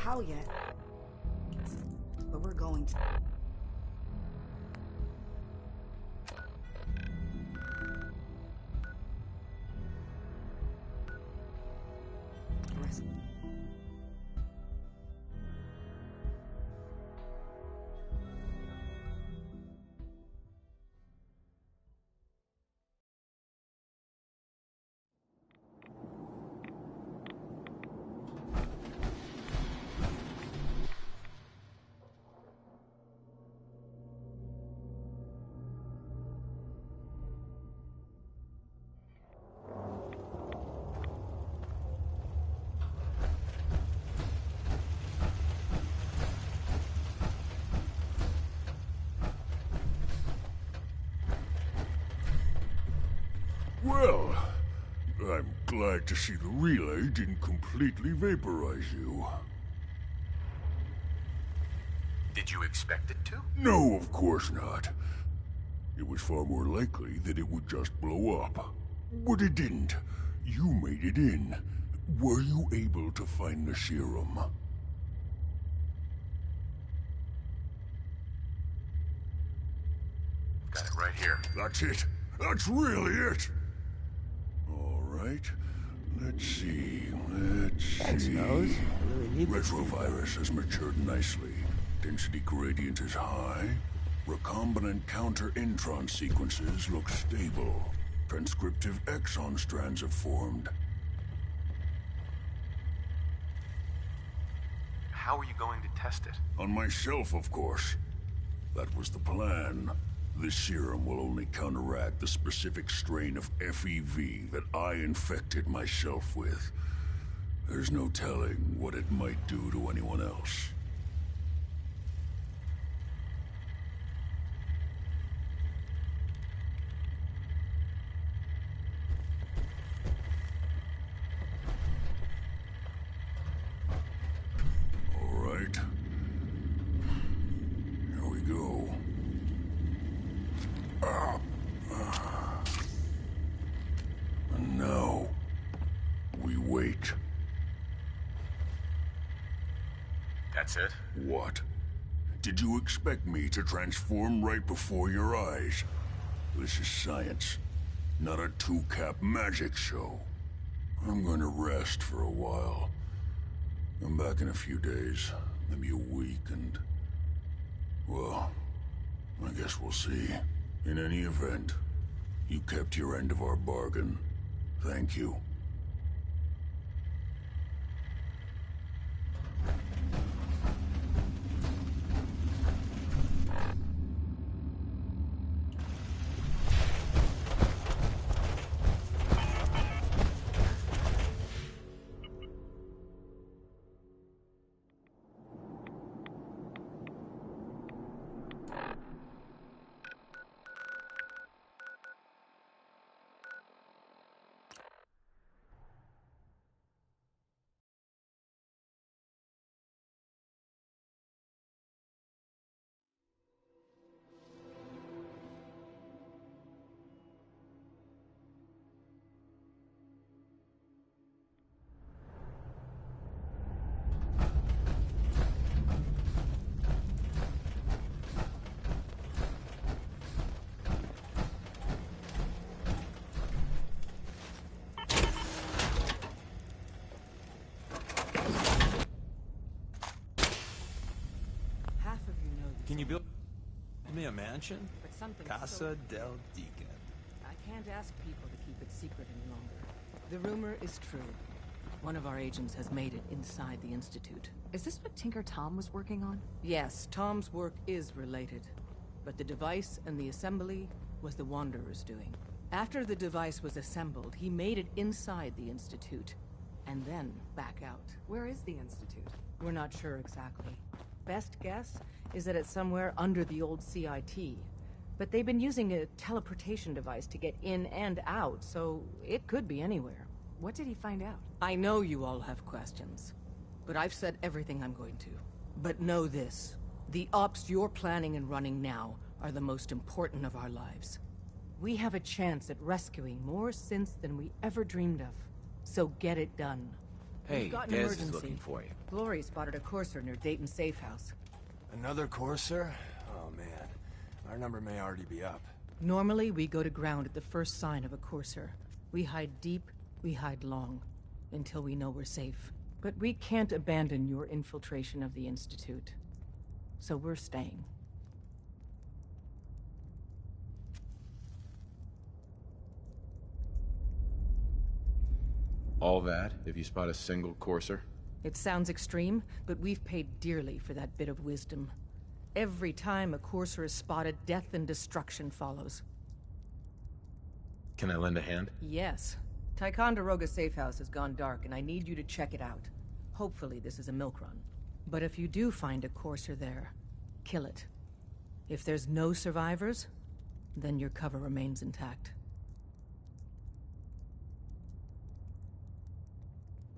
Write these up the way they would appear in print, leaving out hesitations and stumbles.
how yet. But we're going to. Rest. Well, I'm glad to see the relay didn't completely vaporize you. Did you expect it to? No, of course not. It was far more likely that it would just blow up. But it didn't. You made it in. Were you able to find the serum? Got it right here. That's it. That's really it. All right. Let's see. Retrovirus has matured nicely. Density gradient is high. Recombinant counter-intron sequences look stable. Transcriptive exon strands have formed. How are you going to test it? On myself, of course. That was the plan. This serum will only counteract the specific strain of FEV that I infected myself with. There's no telling what it might do to anyone else. All right. Here we go. And now, we wait. That's it? What? Did you expect me to transform right before your eyes? This is science, not a two-cap magic show. I'm going to rest for a while. I'm back in a few days, maybe a week, and... well, I guess we'll see. In any event, you kept your end of our bargain. Thank you. Can you build me a mansion? But something Casa del Deacon. I can't ask people to keep it secret any longer. The rumor is true. One of our agents has made it inside the Institute. Is this what Tinker Tom was working on? Yes, Tom's work is related. But the device and the assembly was the Wanderer's doing. After the device was assembled, he made it inside the Institute. And then back out. Where is the Institute? We're not sure exactly. Best guess is that it's somewhere under the old CIT. But they've been using a teleportation device to get in and out, so it could be anywhere. What did he find out? I know you all have questions, but I've said everything I'm going to. But know this, the ops you're planning and running now are the most important of our lives. We have a chance at rescuing more synths than we ever dreamed of, so get it done. Hey, We've got an Des emergency. is looking for you. Glory spotted a courser near Dayton's safe house. Another courser? Oh man, our number may already be up. Normally, we go to ground at the first sign of a courser. We hide deep, we hide long, until we know we're safe. But we can't abandon your infiltration of the Institute. So we're staying. All that, if you spot a single courser? It sounds extreme, but we've paid dearly for that bit of wisdom. Every time a courser is spotted, death and destruction follows. Can I lend a hand? Yes. Ticonderoga safe house has gone dark, and I need you to check it out. Hopefully this is a milk run. But if you do find a courser there, kill it. If there's no survivors, then your cover remains intact.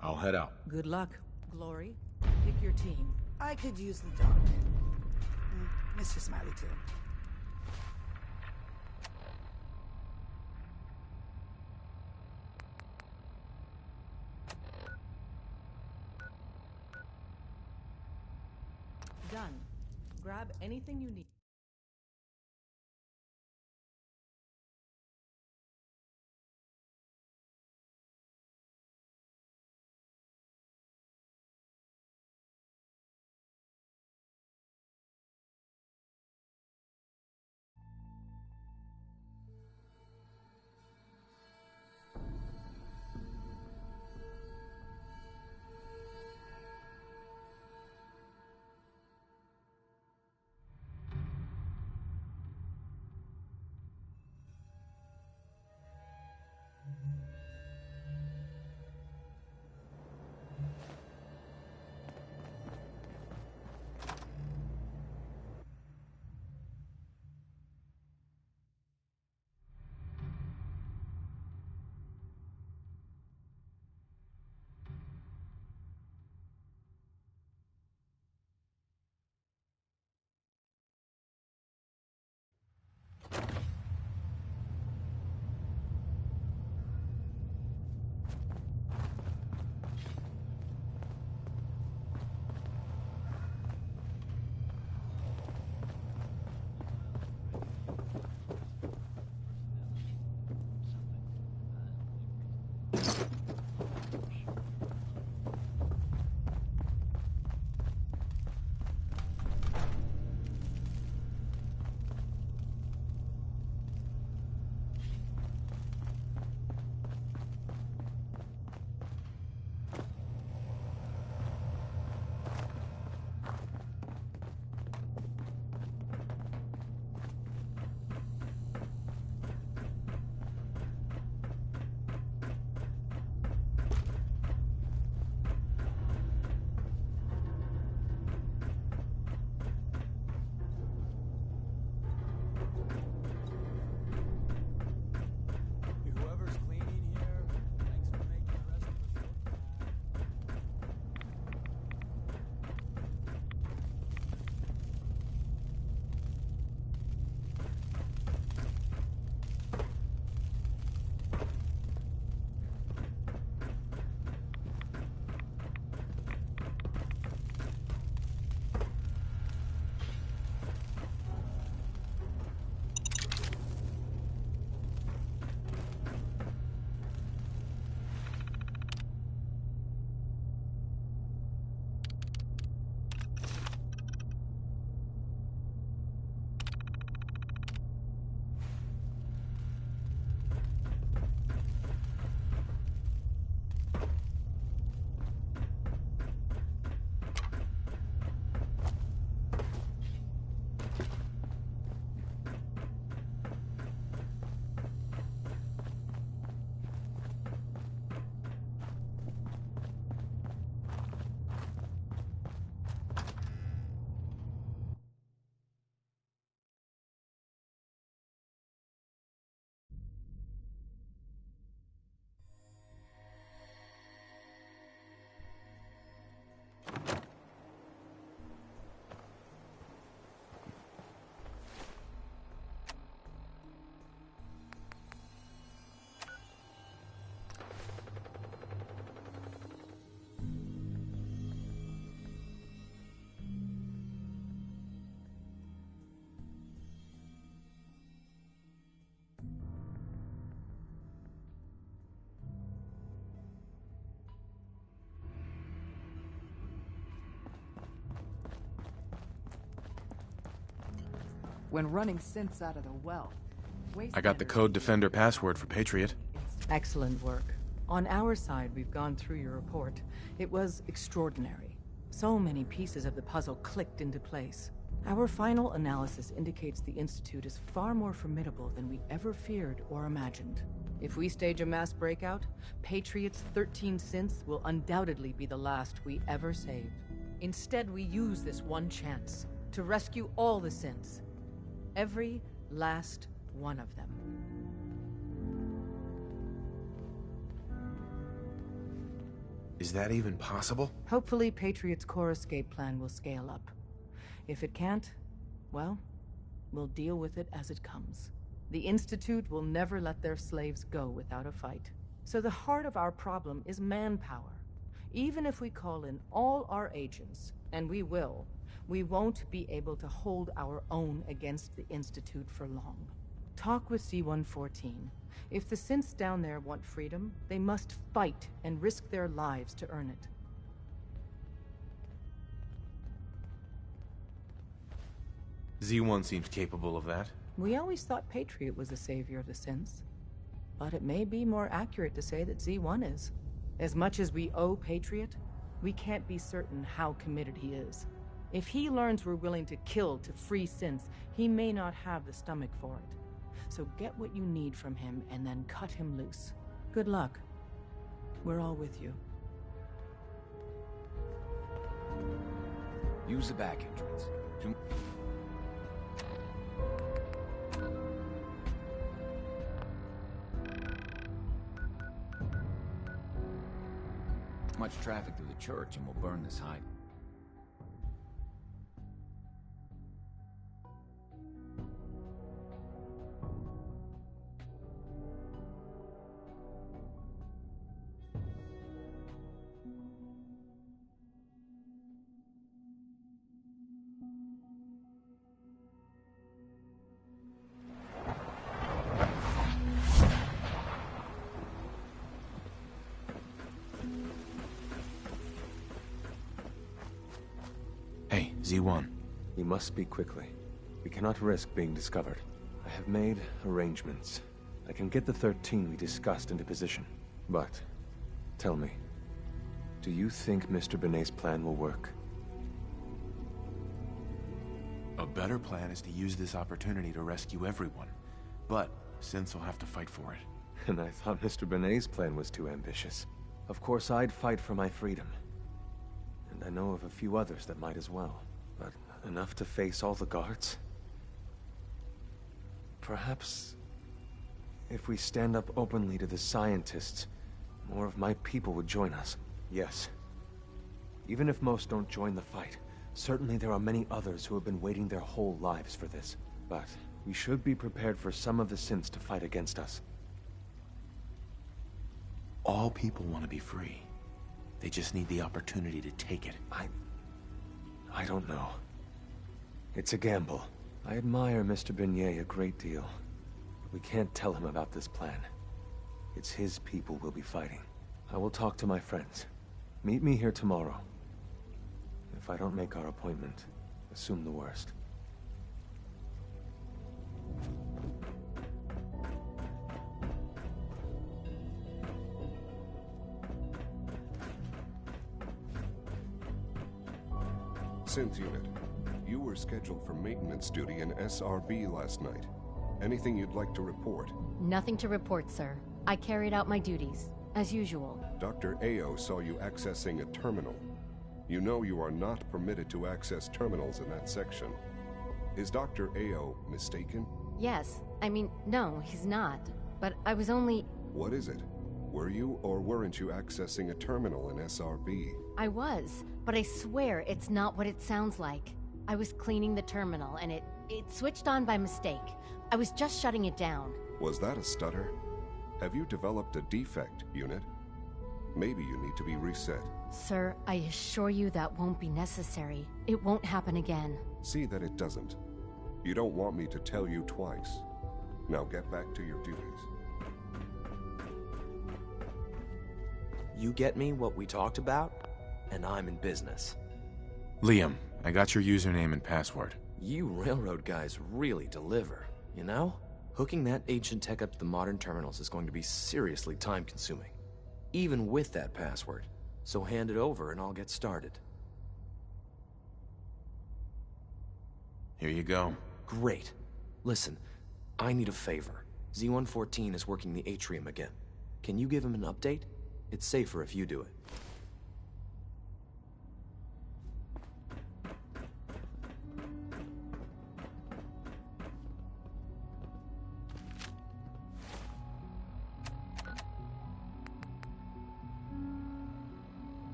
I'll head out. Good luck. Glory, pick your team. I could use the dog. Mr. Smiley, too. Done. Grab anything you need. When running synths out of the well. I got the code defender password for Patriot. Excellent work. On our side, we've gone through your report. It was extraordinary. So many pieces of the puzzle clicked into place. Our final analysis indicates the Institute is far more formidable than we ever feared or imagined. If we stage a mass breakout, Patriot's 13 synths will undoubtedly be the last we ever save. Instead, we use this one chance to rescue all the synths. Every last one of them. Is that even possible? Hopefully, Patriot's core escape plan will scale up. If it can't, well, we'll deal with it as it comes. The Institute will never let their slaves go without a fight. So the heart of our problem is manpower. Even if we call in all our agents, and we will, we won't be able to hold our own against the Institute for long. Talk with C-114. If the synths down there want freedom, they must fight and risk their lives to earn it. Z1 seems capable of that. We always thought Patriot was the savior of the synths. But it may be more accurate to say that Z1 is. As much as we owe Patriot, we can't be certain how committed he is. If he learns we're willing to kill to free synths, he may not have the stomach for it. So get what you need from him and then cut him loose. Good luck. We're all with you. Use the back entrance. Much traffic through the church and we'll burn this hide. Hey, Z1. We must speak quickly. We cannot risk being discovered. I have made arrangements. I can get the 13 we discussed into position. But, tell me, do you think Mr. Benet's plan will work? A better plan is to use this opportunity to rescue everyone. But, synths will have to fight for it. And I thought Mr. Benet's plan was too ambitious. Of course, I'd fight for my freedom. And I know of a few others that might as well. But enough to face all the guards? Perhaps, if we stand up openly to the scientists, more of my people would join us. Yes. Even if most don't join the fight, certainly there are many others who have been waiting their whole lives for this. But we should be prepared for some of the synths to fight against us. All people want to be free. They just need the opportunity to take it. I don't know. It's a gamble. I admire Mr. Benet a great deal. But we can't tell him about this plan. It's his people we'll be fighting. I will talk to my friends. Meet me here tomorrow. If I don't make our appointment, assume the worst. Synth unit, you were scheduled for maintenance duty in SRB last night. Anything you'd like to report? Nothing to report, sir. I carried out my duties, as usual. Dr. Ao saw you accessing a terminal. You know you are not permitted to access terminals in that section. Is Dr. Ao mistaken? Yes. I mean, no, he's not. But I was only... What is it? Were you or weren't you accessing a terminal in SRB? I was, but I swear it's not what it sounds like. I was cleaning the terminal and it switched on by mistake. I was just shutting it down. Was that a stutter? Have you developed a defect, unit? Maybe you need to be reset. Sir, I assure you that won't be necessary. It won't happen again. See that it doesn't. You don't want me to tell you twice. Now get back to your duties. You get me what we talked about, and I'm in business. Liam, I got your username and password. You railroad guys really deliver, you know? Hooking that ancient tech up to the modern terminals is going to be seriously time-consuming, even with that password. So hand it over and I'll get started. Here you go. Great. Listen, I need a favor. Z-114 is working the atrium again. Can you give him an update? It's safer if you do it.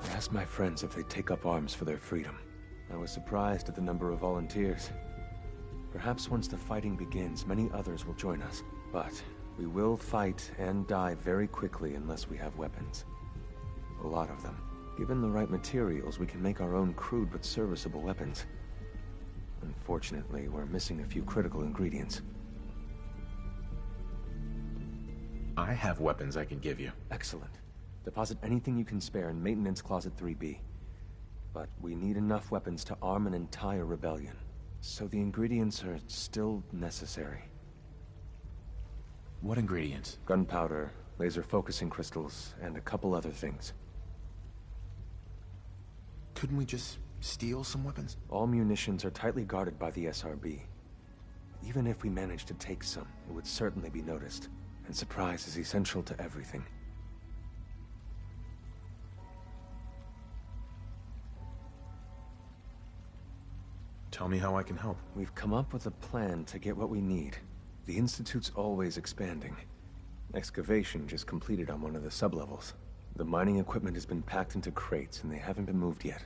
I asked my friends if they'd take up arms for their freedom. I was surprised at the number of volunteers. Perhaps once the fighting begins, many others will join us. But we will fight and die very quickly unless we have weapons. A lot of them. Given the right materials, we can make our own crude but serviceable weapons. Unfortunately, we're missing a few critical ingredients. I have weapons I can give you. Excellent. Deposit anything you can spare in Maintenance Closet 3B. But we need enough weapons to arm an entire rebellion. So the ingredients are still necessary. What ingredients? Gunpowder, laser focusing crystals, and a couple other things. Couldn't we just steal some weapons? All munitions are tightly guarded by the SRB. Even if we managed to take some, it would certainly be noticed. And surprise is essential to everything. Tell me how I can help. We've come up with a plan to get what we need. The Institute's always expanding. Excavation just completed on one of the sublevels. The mining equipment has been packed into crates and they haven't been moved yet.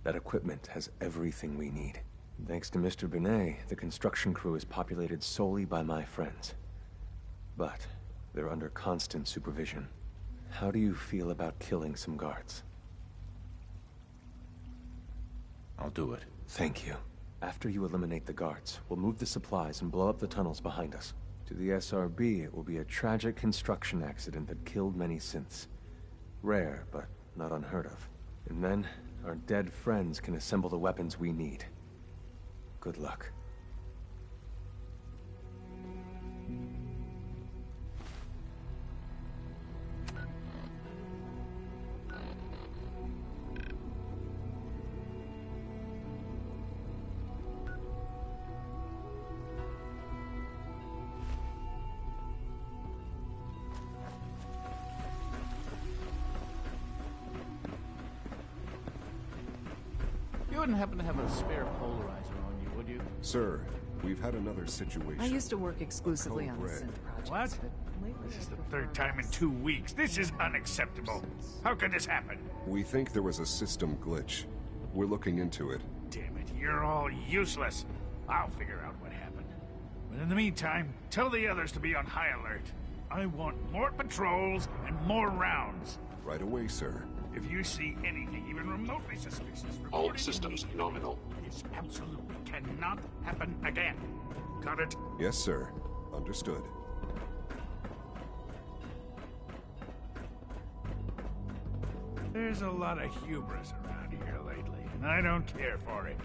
That equipment has everything we need. Thanks to Mr. Binet, the construction crew is populated solely by my friends. But they're under constant supervision. How do you feel about killing some guards? I'll do it. Thank you. After you eliminate the guards, we'll move the supplies and blow up the tunnels behind us. To the SRB, it will be a tragic construction accident that killed many synths. Rare, but not unheard of. And then, our dead friends can assemble the weapons we need. Good luck. You wouldn't happen to have a spare polarizer on you, would you? Sir, we've had another situation. I used to work exclusively on the Code Red. synth projects. What? but lately This is I the prefer third time in 2 weeks. This is unacceptable. How could this happen? We think there was a system glitch. We're looking into it. Damn it, you're all useless. I'll figure out what happened. But in the meantime, tell the others to be on high alert. I want more patrols and more rounds. Right away, sir. If you see anything even remotely suspicious, All report it systems immediately. nominal. This absolutely cannot happen again. Got it? Yes, sir. Understood. There's a lot of hubris around here lately, and I don't care for it.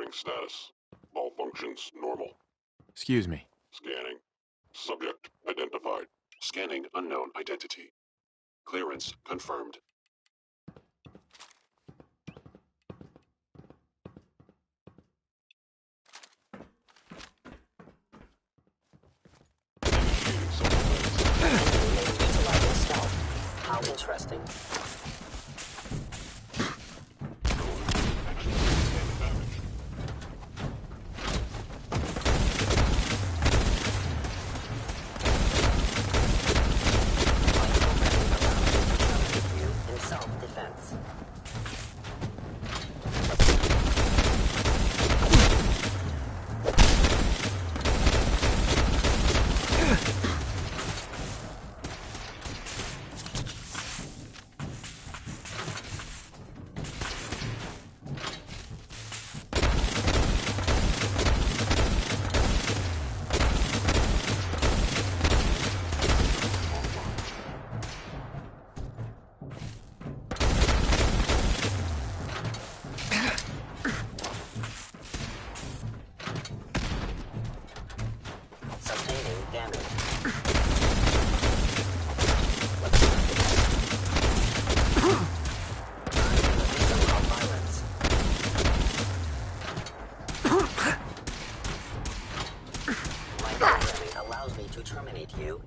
Monitoring status. All functions normal. Excuse me. Scanning. Subject identified. Scanning unknown identity. Clearance confirmed. How interesting.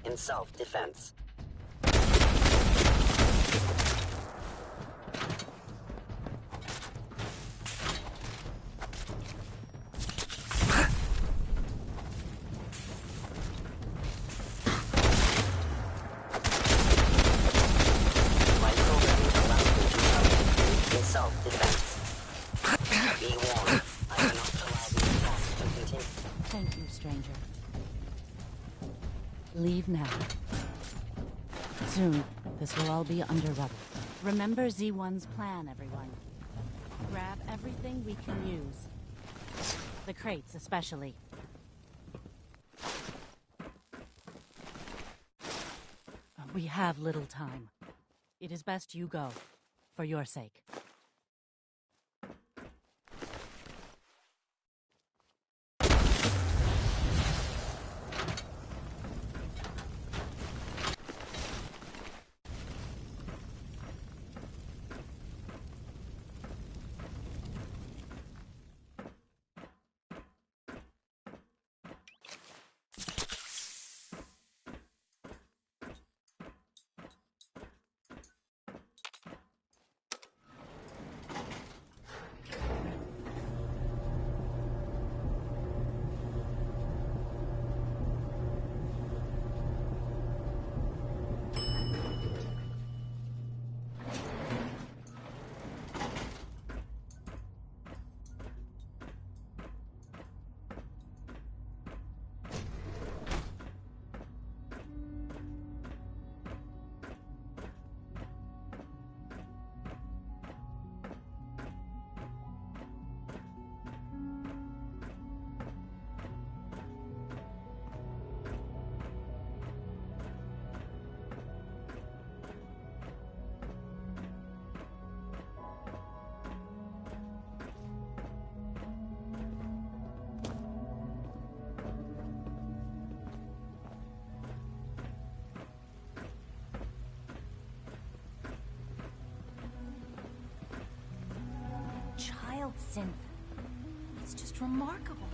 In self-defense. In self-defense. Thank you, stranger. Leave now. Soon, this will all be under rubble. Remember Z1's plan, everyone. Grab everything we can use. The crates, especially. We have little time. It is best you go, for your sake. Child synth. It's just remarkable.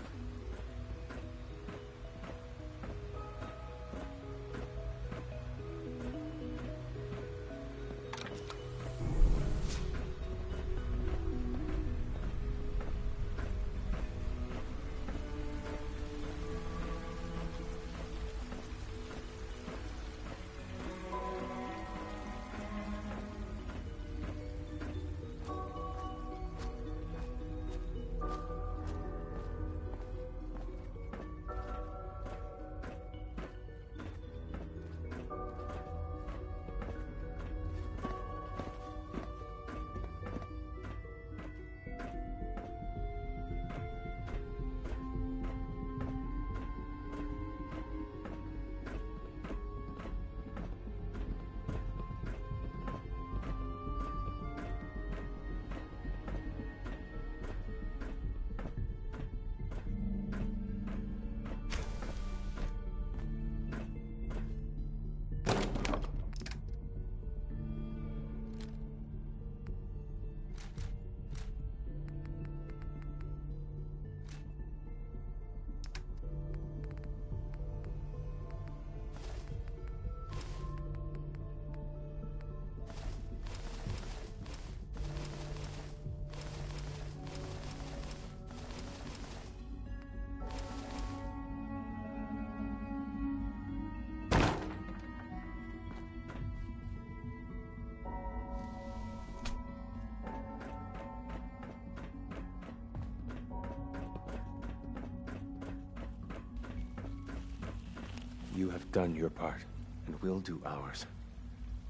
You have done your part, and we'll do ours.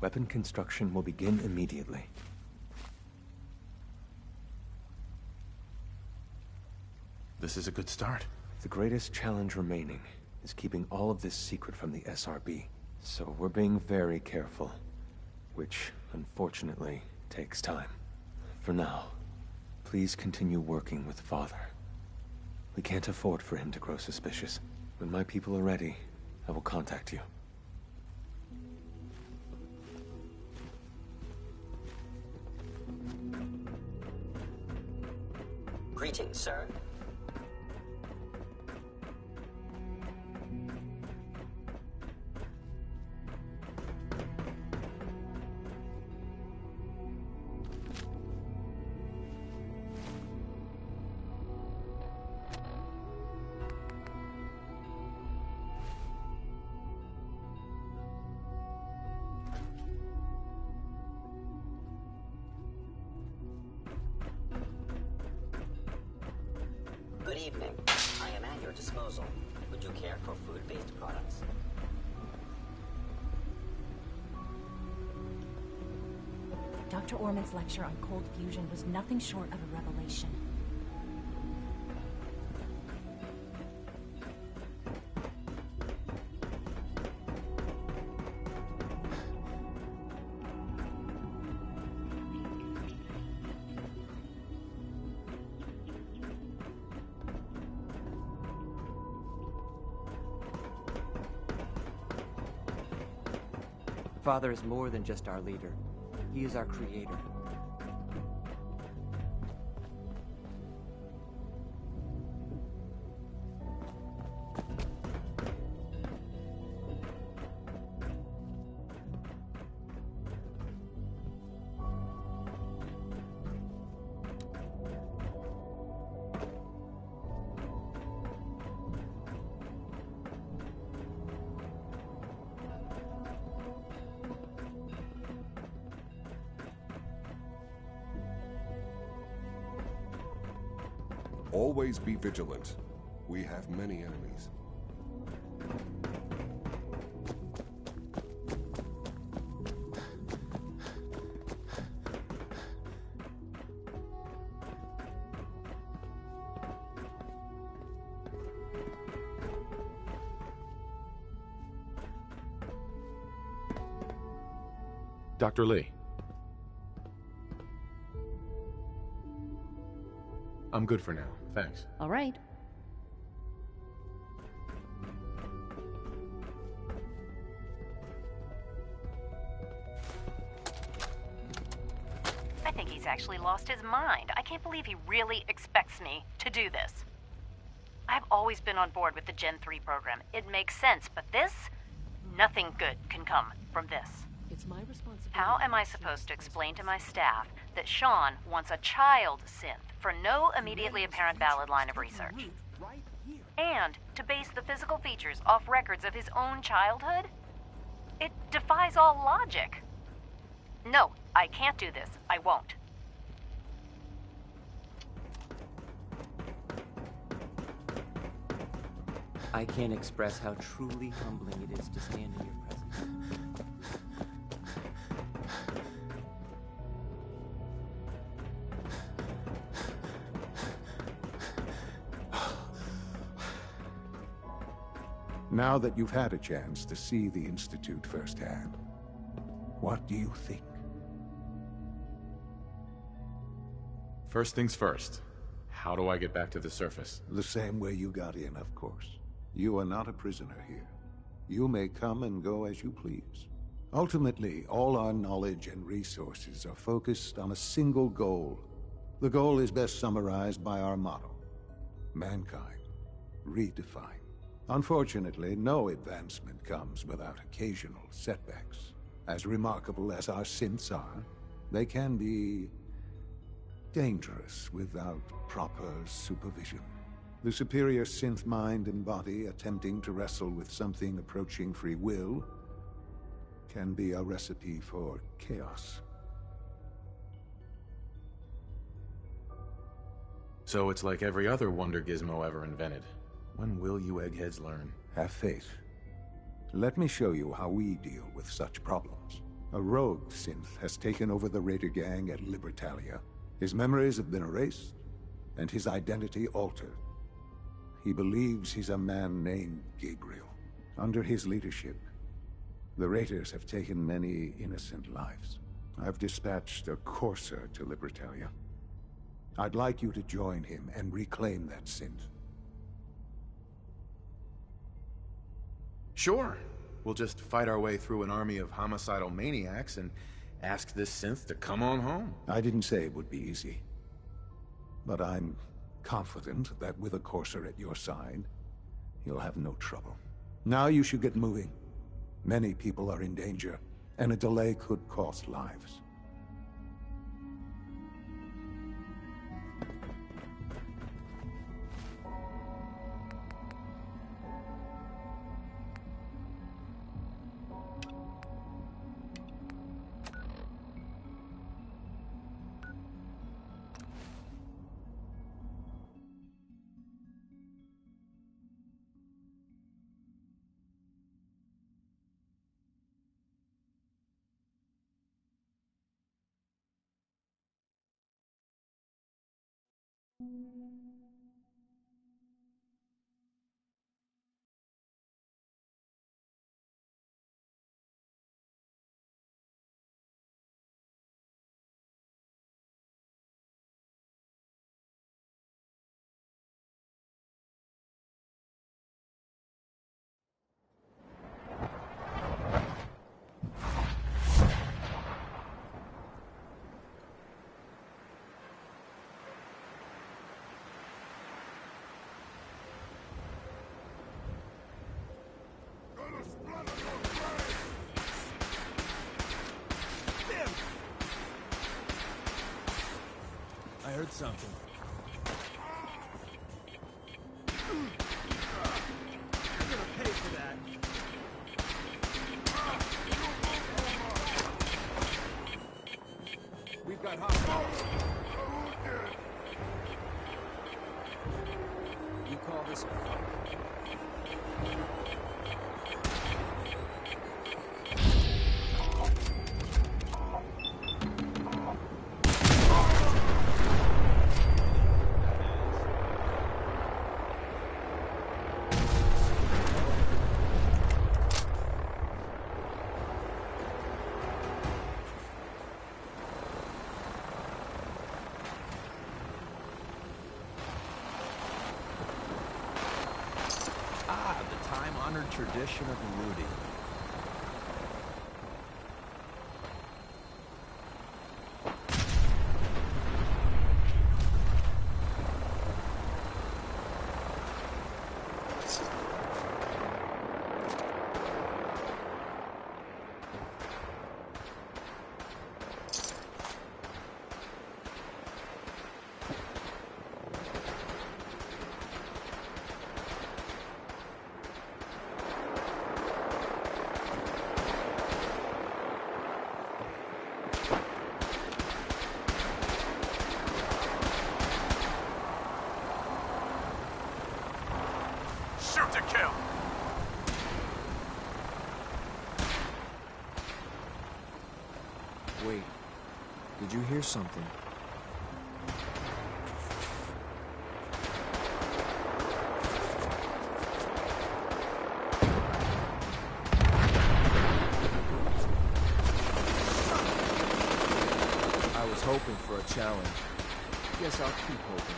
Weapon construction will begin immediately. This is a good start. The greatest challenge remaining is keeping all of this secret from the SRB. So we're being very careful, which, unfortunately, takes time. For now, please continue working with Father. We can't afford for him to grow suspicious. When my people are ready, I will contact you. Greetings, sir. Good evening. I am at your disposal. Would you care for food-based products? Dr. Orman's lecture on cold fusion was nothing short of a revelation. Father is more than just our leader. He is our creator. Always be vigilant. We have many enemies. Dr. Lee. I'm good for now, thanks. All right. I think he's actually lost his mind. I can't believe he really expects me to do this. I've always been on board with the Gen 3 program. It makes sense, but this? Nothing good can come from this. It's my responsibility. How am I supposed to explain to my staff that Sean wants a child synth for no immediately apparent valid line of research? And to base the physical features off records of his own childhood? It defies all logic. No, I can't do this. I won't. I can't express how truly humbling it is to stand in your presence. Now that you've had a chance to see the Institute firsthand, what do you think? First things first. How do I get back to the surface? The same way you got in, of course. You are not a prisoner here. You may come and go as you please. Ultimately, all our knowledge and resources are focused on a single goal. The goal is best summarized by our motto: mankind, redefined. Unfortunately, no advancement comes without occasional setbacks. As remarkable as our synths are, they can be dangerous without proper supervision. The superior synth mind and body attempting to wrestle with something approaching free will can be a recipe for chaos. So it's like every other wonder gizmo ever invented. When will you eggheads learn? Have faith. Let me show you how we deal with such problems. A rogue synth has taken over the Raider gang at Libertalia. His memories have been erased, and his identity altered. He believes he's a man named Gabriel. Under his leadership, the Raiders have taken many innocent lives. I've dispatched a courser to Libertalia. I'd like you to join him and reclaim that synth. Sure. We'll just fight our way through an army of homicidal maniacs and ask this synth to come on home. I didn't say it would be easy. But I'm confident that with a courser at your side, you'll have no trouble. Now you should get moving. Many people are in danger, and a delay could cost lives. I heard something. You're gonna pay for that. We've got hot. You call this a fight? Time-honored tradition of looting. Shoot to kill! Wait, did you hear something? I was hoping for a challenge. Guess I'll keep hoping.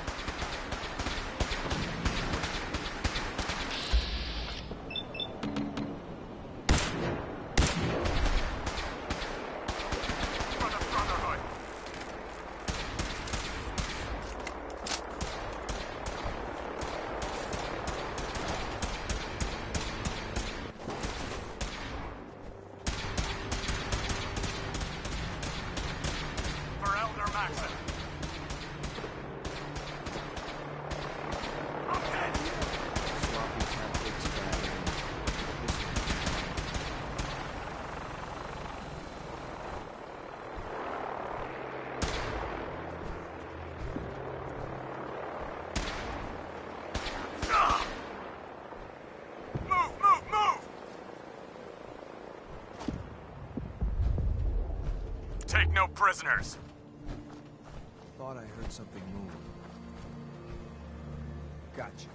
prisoners. Thought I heard something move. Gotcha.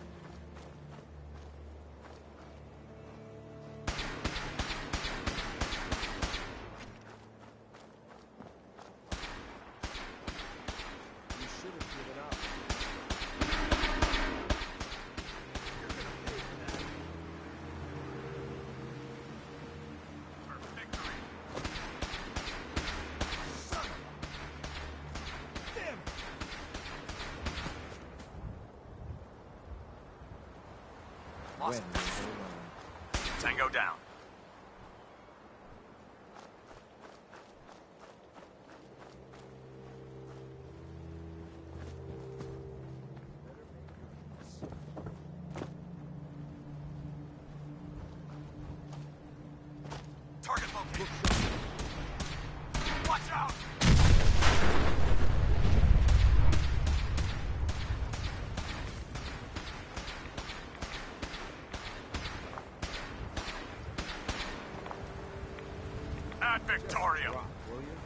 You should have given up. You're gonna pay for that. For victory. Son of a... Damn it! Lost. Tango down. Target located. Watch out! At Victoria. Drop, will you?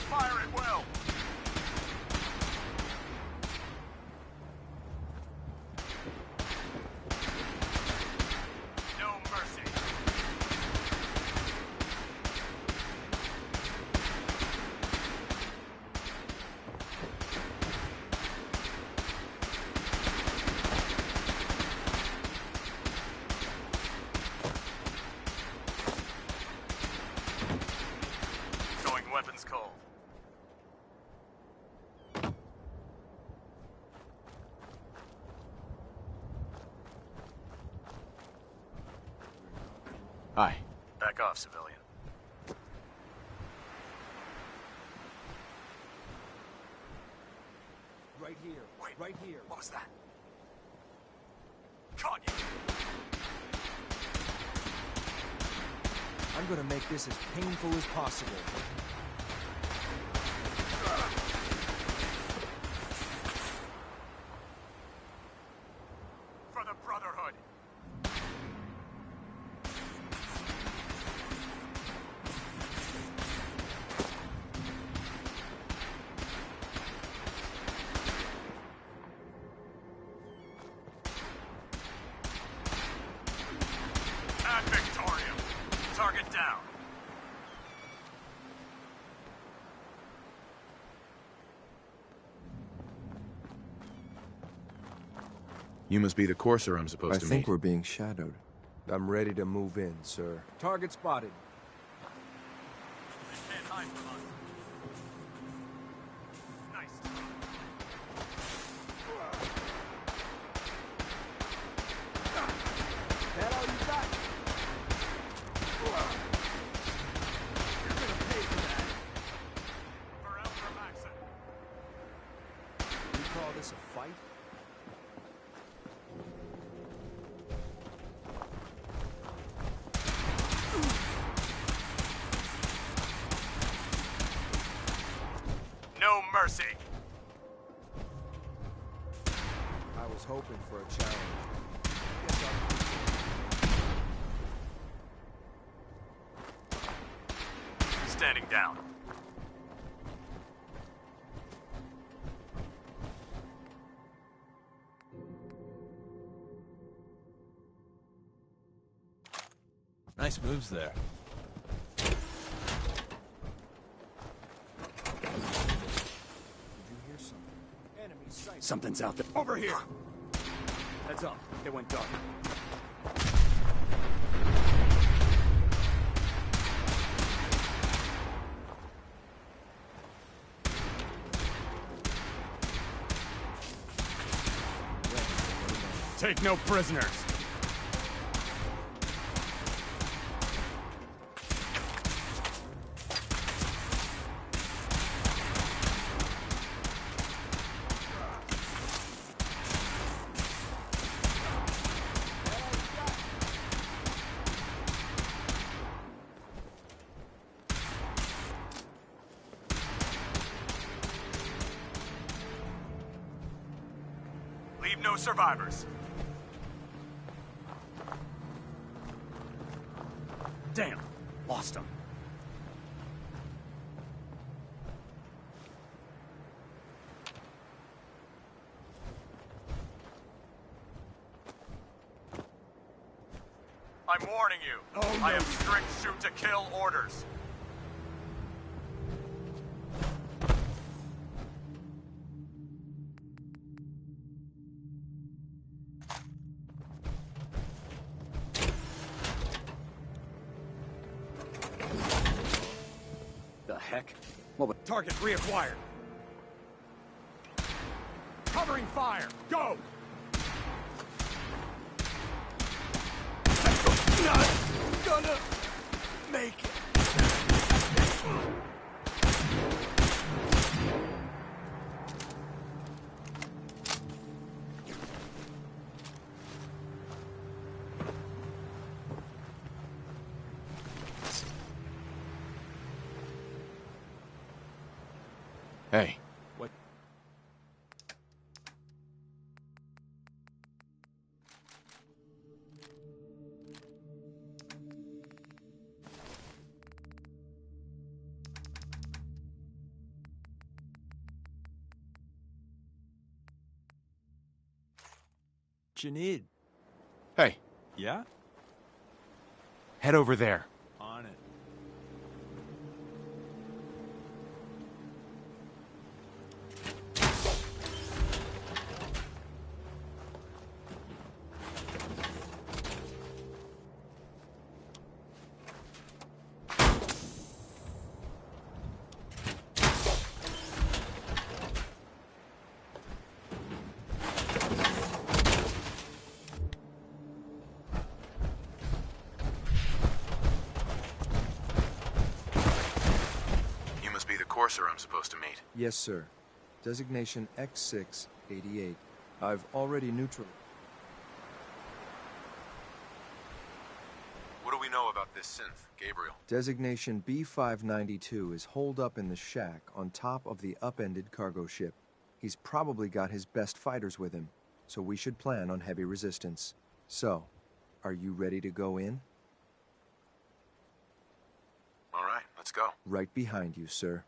Fire it well. No mercy. Going weapons cold. Hi. Back off, civilian. Right here. Wait. Right here. What was that? Caught you. I'm gonna make this as painful as possible. For the Brotherhood. At Victoria. Target down. You must be the courser I'm supposed to meet. I think we're being shadowed. I'm ready to move in, sir. Target spotted. They can't hide from us. Nice. That all you got? You're gonna pay for that. For Elmer Maxon. You call this a fight? No mercy. I was hoping for a challenge. Guess I'll... Standing down. Nice moves there. Did you hear something? Enemy sight. Something's out there. Over here. Heads up. It went dark. Take no prisoners. Leave no survivors. Lost him. I'm warning you. Oh, no. I have strict shoot-to-kill orders. The heck? What? Target reacquired. Covering fire. Go! Not gonna make it. Hey. What? You need? Hey. Yeah? Head over there. On it. Courser I'm supposed to meet. Yes, sir. Designation X688. I've already neutral. What do we know about this synth, Gabriel? Designation B592 is holed up in the shack on top of the upended cargo ship. He's probably got his best fighters with him, so we should plan on heavy resistance. So, are you ready to go in? All right, let's go. Right behind you, sir.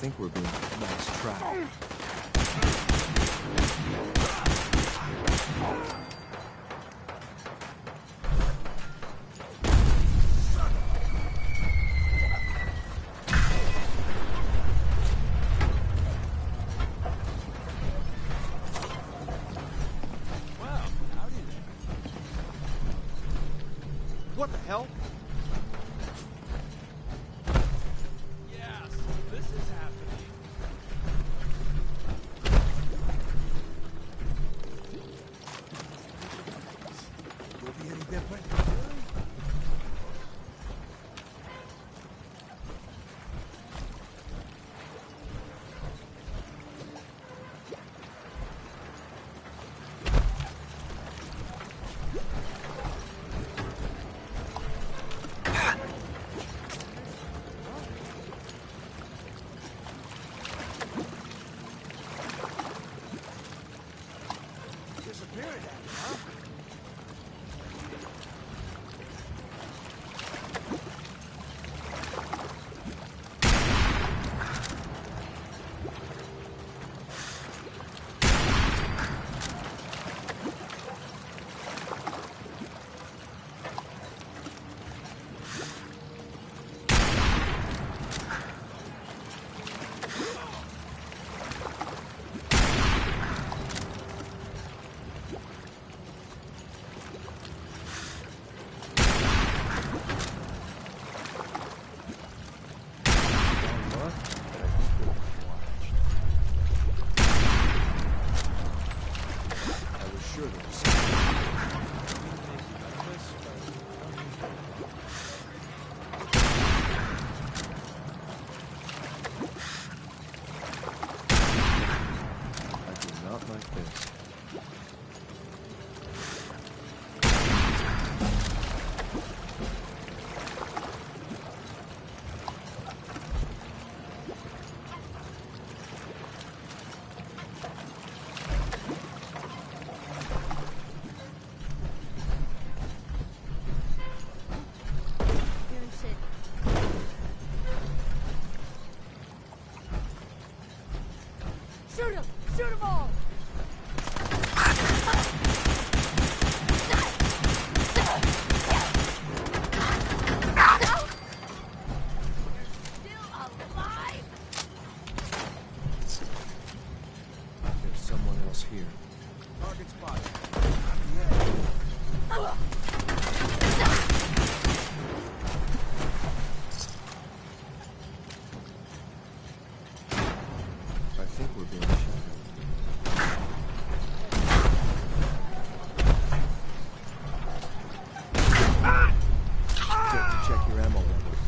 think we're being mass trapped. What the hell? Yes, this is happening. Will it be any different? Shoot him! Shoot them all! There's someone else here. Target spotted. I think we're being shot. Check your ammo levels.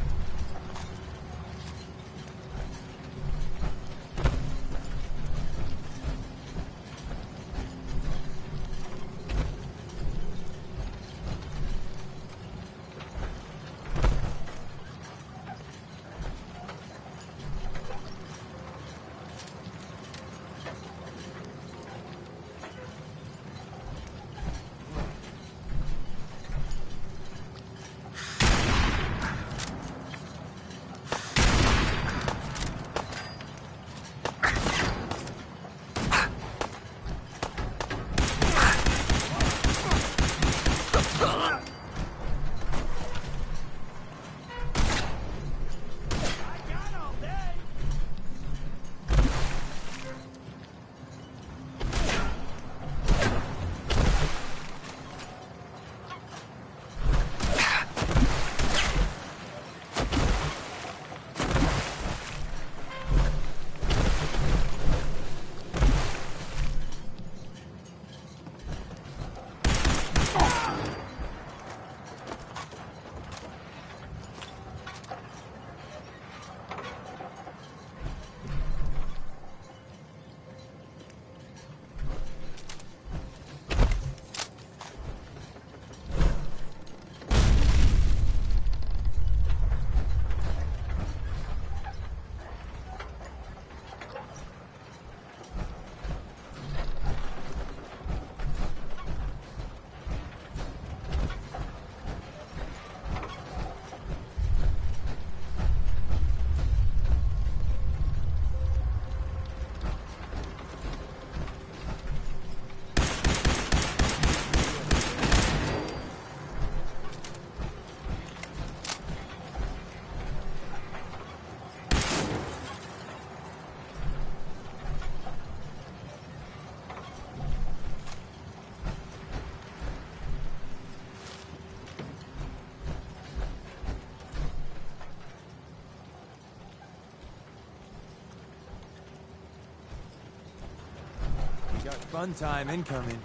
Fun time incoming.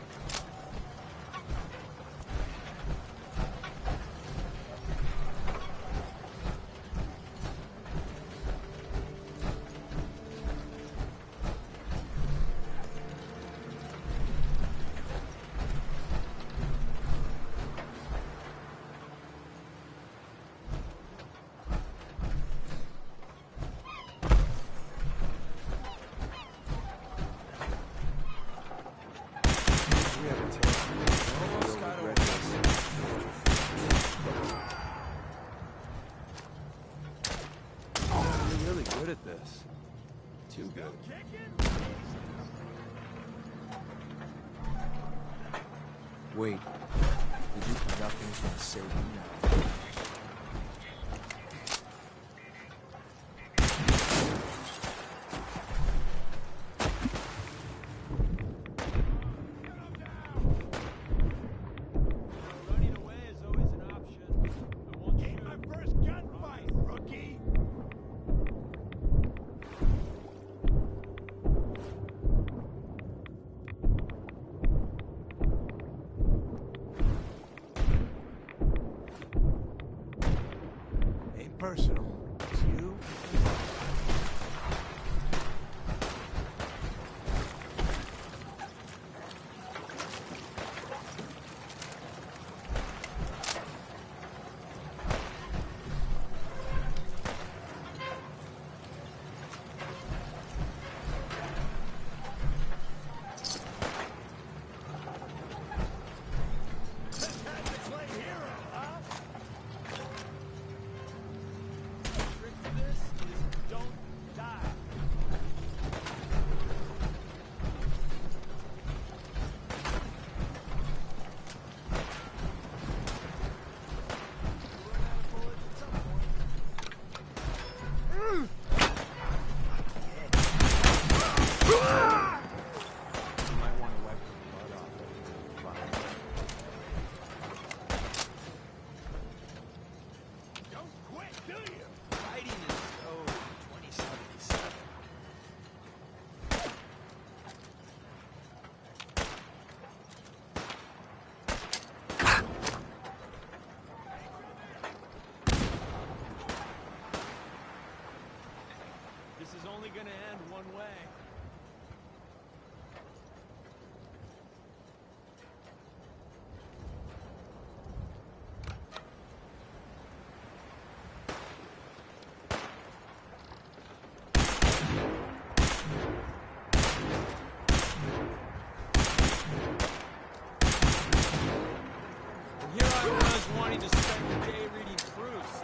You're really good at this. Too good. Wait. Did you think nothing's gonna save you now? Personal. It's you. Only gonna end one way. And here I was wanting to spend the day reading Proust.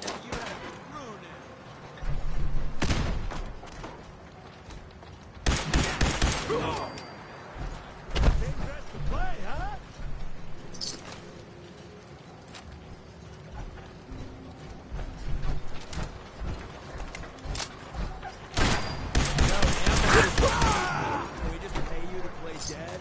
And you had to ruin it. Dangerous to play, huh? No, Amber. Can we just pay you to play dead?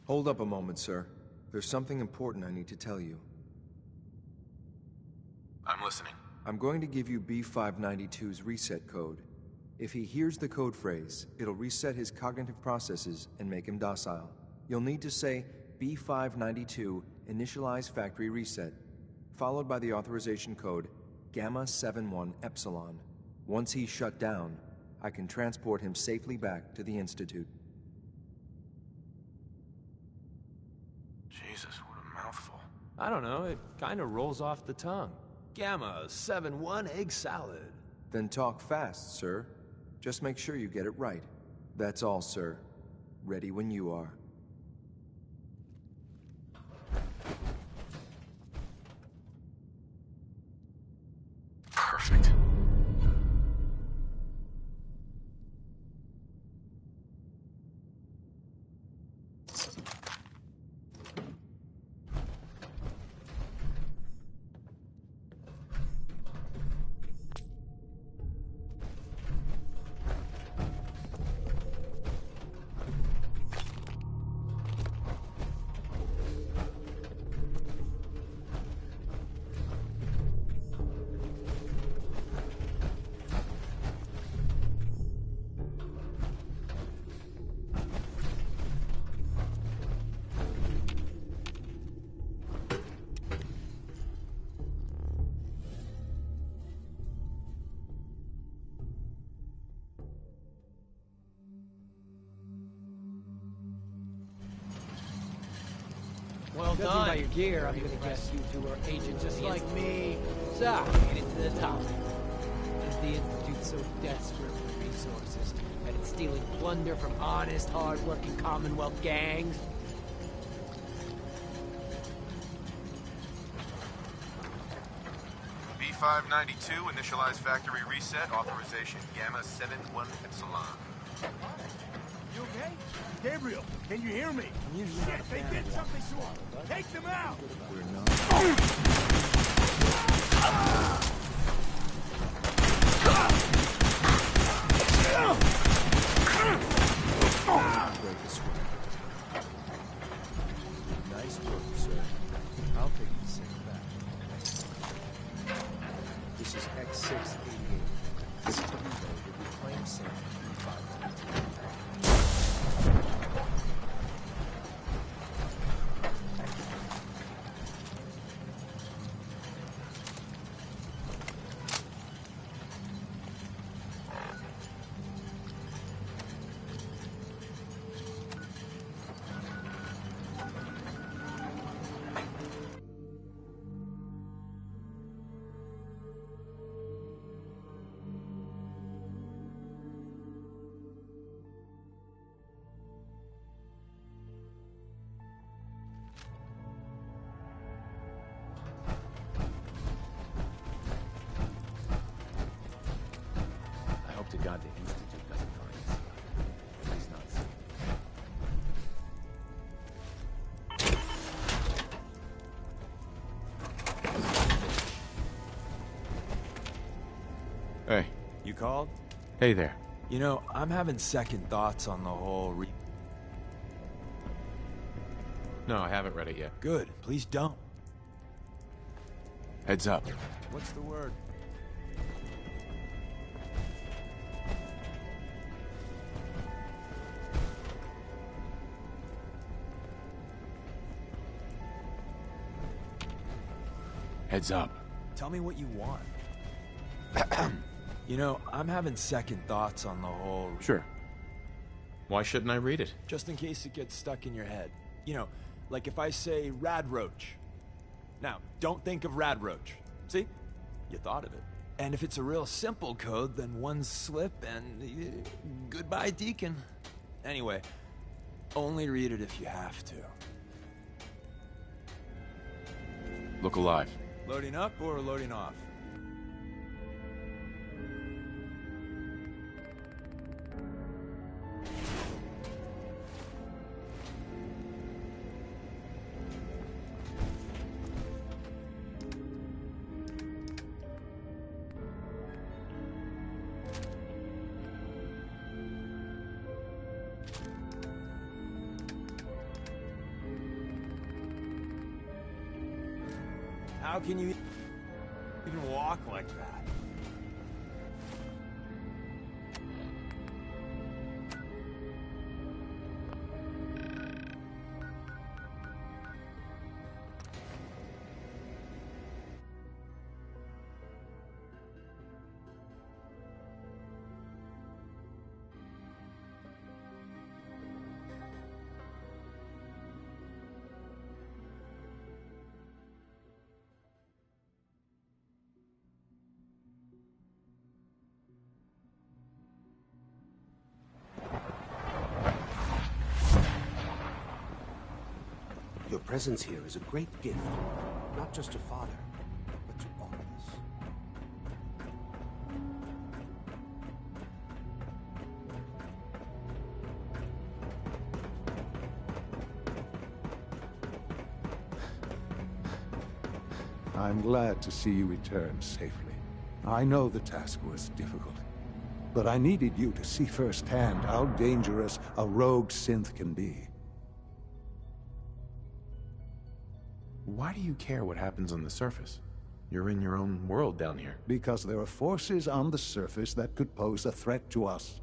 Hold up a moment, sir. There's something important I need to tell you. I'm listening. I'm going to give you B592's reset code. If he hears the code phrase, it'll reset his cognitive processes and make him docile. You'll need to say B592 initialize factory reset, followed by the authorization code Gamma 71 Epsilon. Once he's shut down, I can transport him safely back to the Institute. Jesus, what a mouthful. I don't know, it kind of rolls off the tongue. Gamma 7-1 egg salad. Then talk fast, sir. Just make sure you get it right. That's all, sir. Ready when you are. Perfect. Well Judging done. by your gear, I'm gonna guess you two are agents Just of the like Institute. me. So, get to the topic. Is the Institute so desperate for resources that it's stealing plunder from honest, hard-working Commonwealth gangs? B592, initialize factory reset, authorization Gamma 7-1 Epsilon. You okay? Gabriel, can you hear me? Shit, they did something to him! Take them out! We're not... Break this way. Nice work, sir. I'll take the same back. This is X688. This torpedo will be claim safe in 5 minutes. I hope to God the Institute doesn't find us. Please not see. Hey. You called? Hey there. You know, I'm having second thoughts on the whole No, I haven't read it yet. Good. Please don't. Heads up. What's the word? Heads up. Tell me what you want. You know, I'm having second thoughts on the whole... Sure. Why shouldn't I read it? Just in case it gets stuck in your head. You know, like if I say Rad Roach. Now, don't think of Rad Roach. See? You thought of it. And if it's a real simple code, then one slip and... goodbye, Deacon. Anyway, only read it if you have to. Look alive. Loading up or loading off? How can you even walk like that? presence here is a great gift, not just to Father, but to all of us. I'm glad to see you return safely. I know the task was difficult, but I needed you to see firsthand how dangerous a rogue synth can be. Why do you care what happens on the surface? You're in your own world down here. Because there are forces on the surface that could pose a threat to us,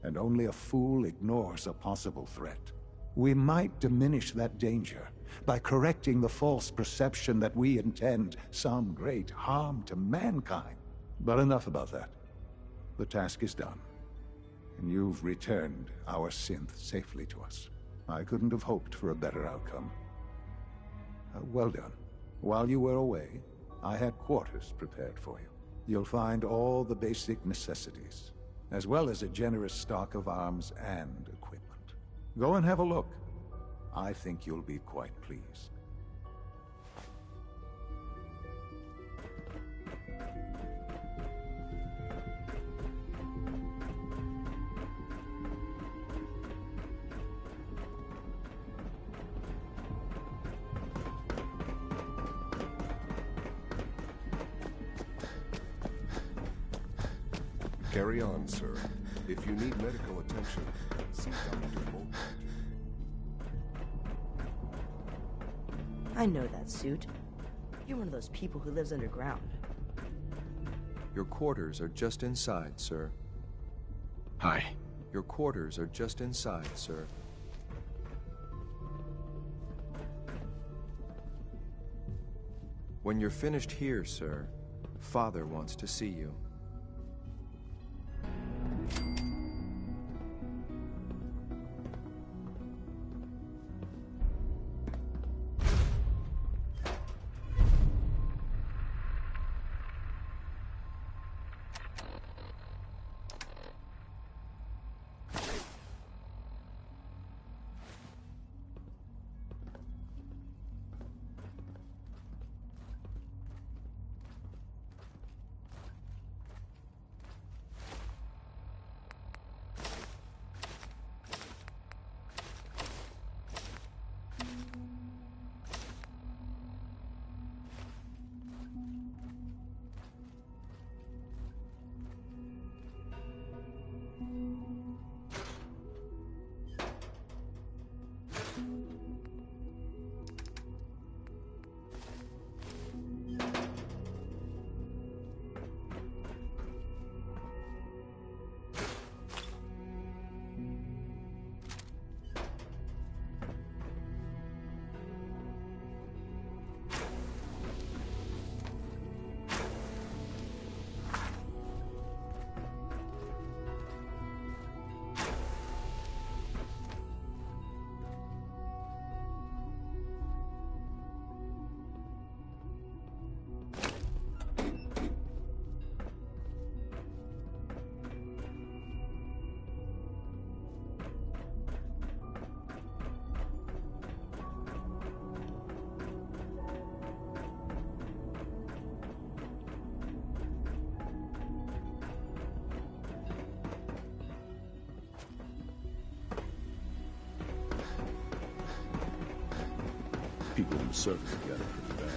and only a fool ignores a possible threat. We might diminish that danger by correcting the false perception that we intend some great harm to mankind. But enough about that. The task is done, and you've returned our synth safely to us. I couldn't have hoped for a better outcome. Well done. While you were away, I had quarters prepared for you. You'll find all the basic necessities, as well as a generous stock of arms and equipment. Go and have a look. I think you'll be quite pleased. Carry on, sir. If you need medical attention, see Dr. Volkert. I know that suit. You're one of those people who lives underground. Your quarters are just inside, sir. Hi. Your quarters are just inside, sir. When you're finished here, sir, Father wants to see you. People on the surface got it pretty bad.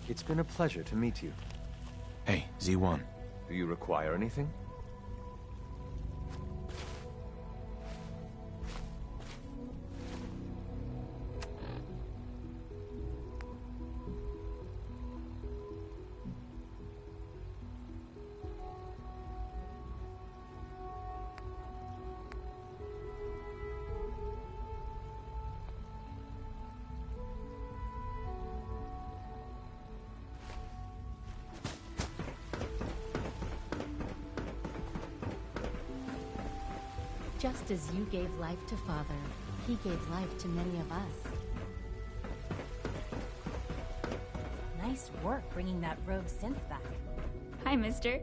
It's been a pleasure to meet you. Hey, Z1. Do you require anything? Just as you gave life to Father, he gave life to many of us. Nice work bringing that rogue synth back. Hi, mister.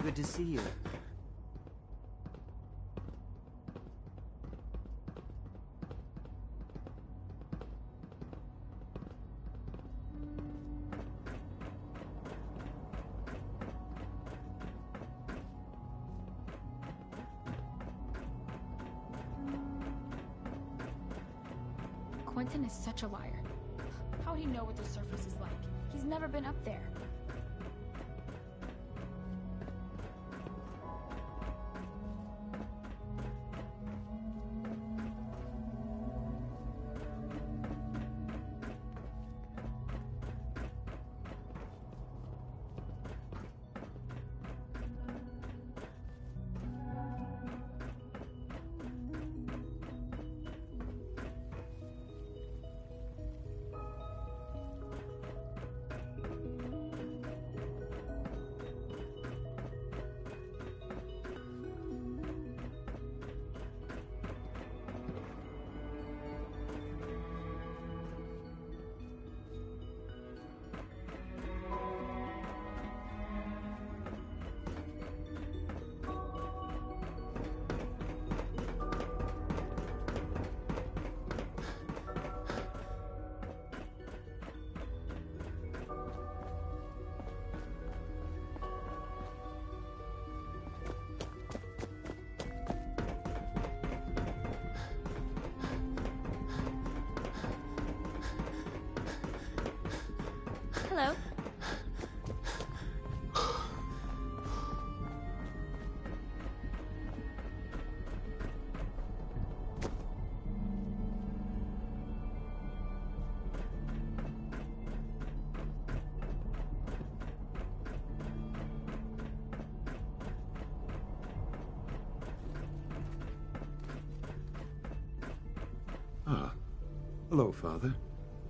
Good to see you. Quentin is such a liar. How'd he know what the surface is like? He's never been up there. Hello. Ah. Hello, Father.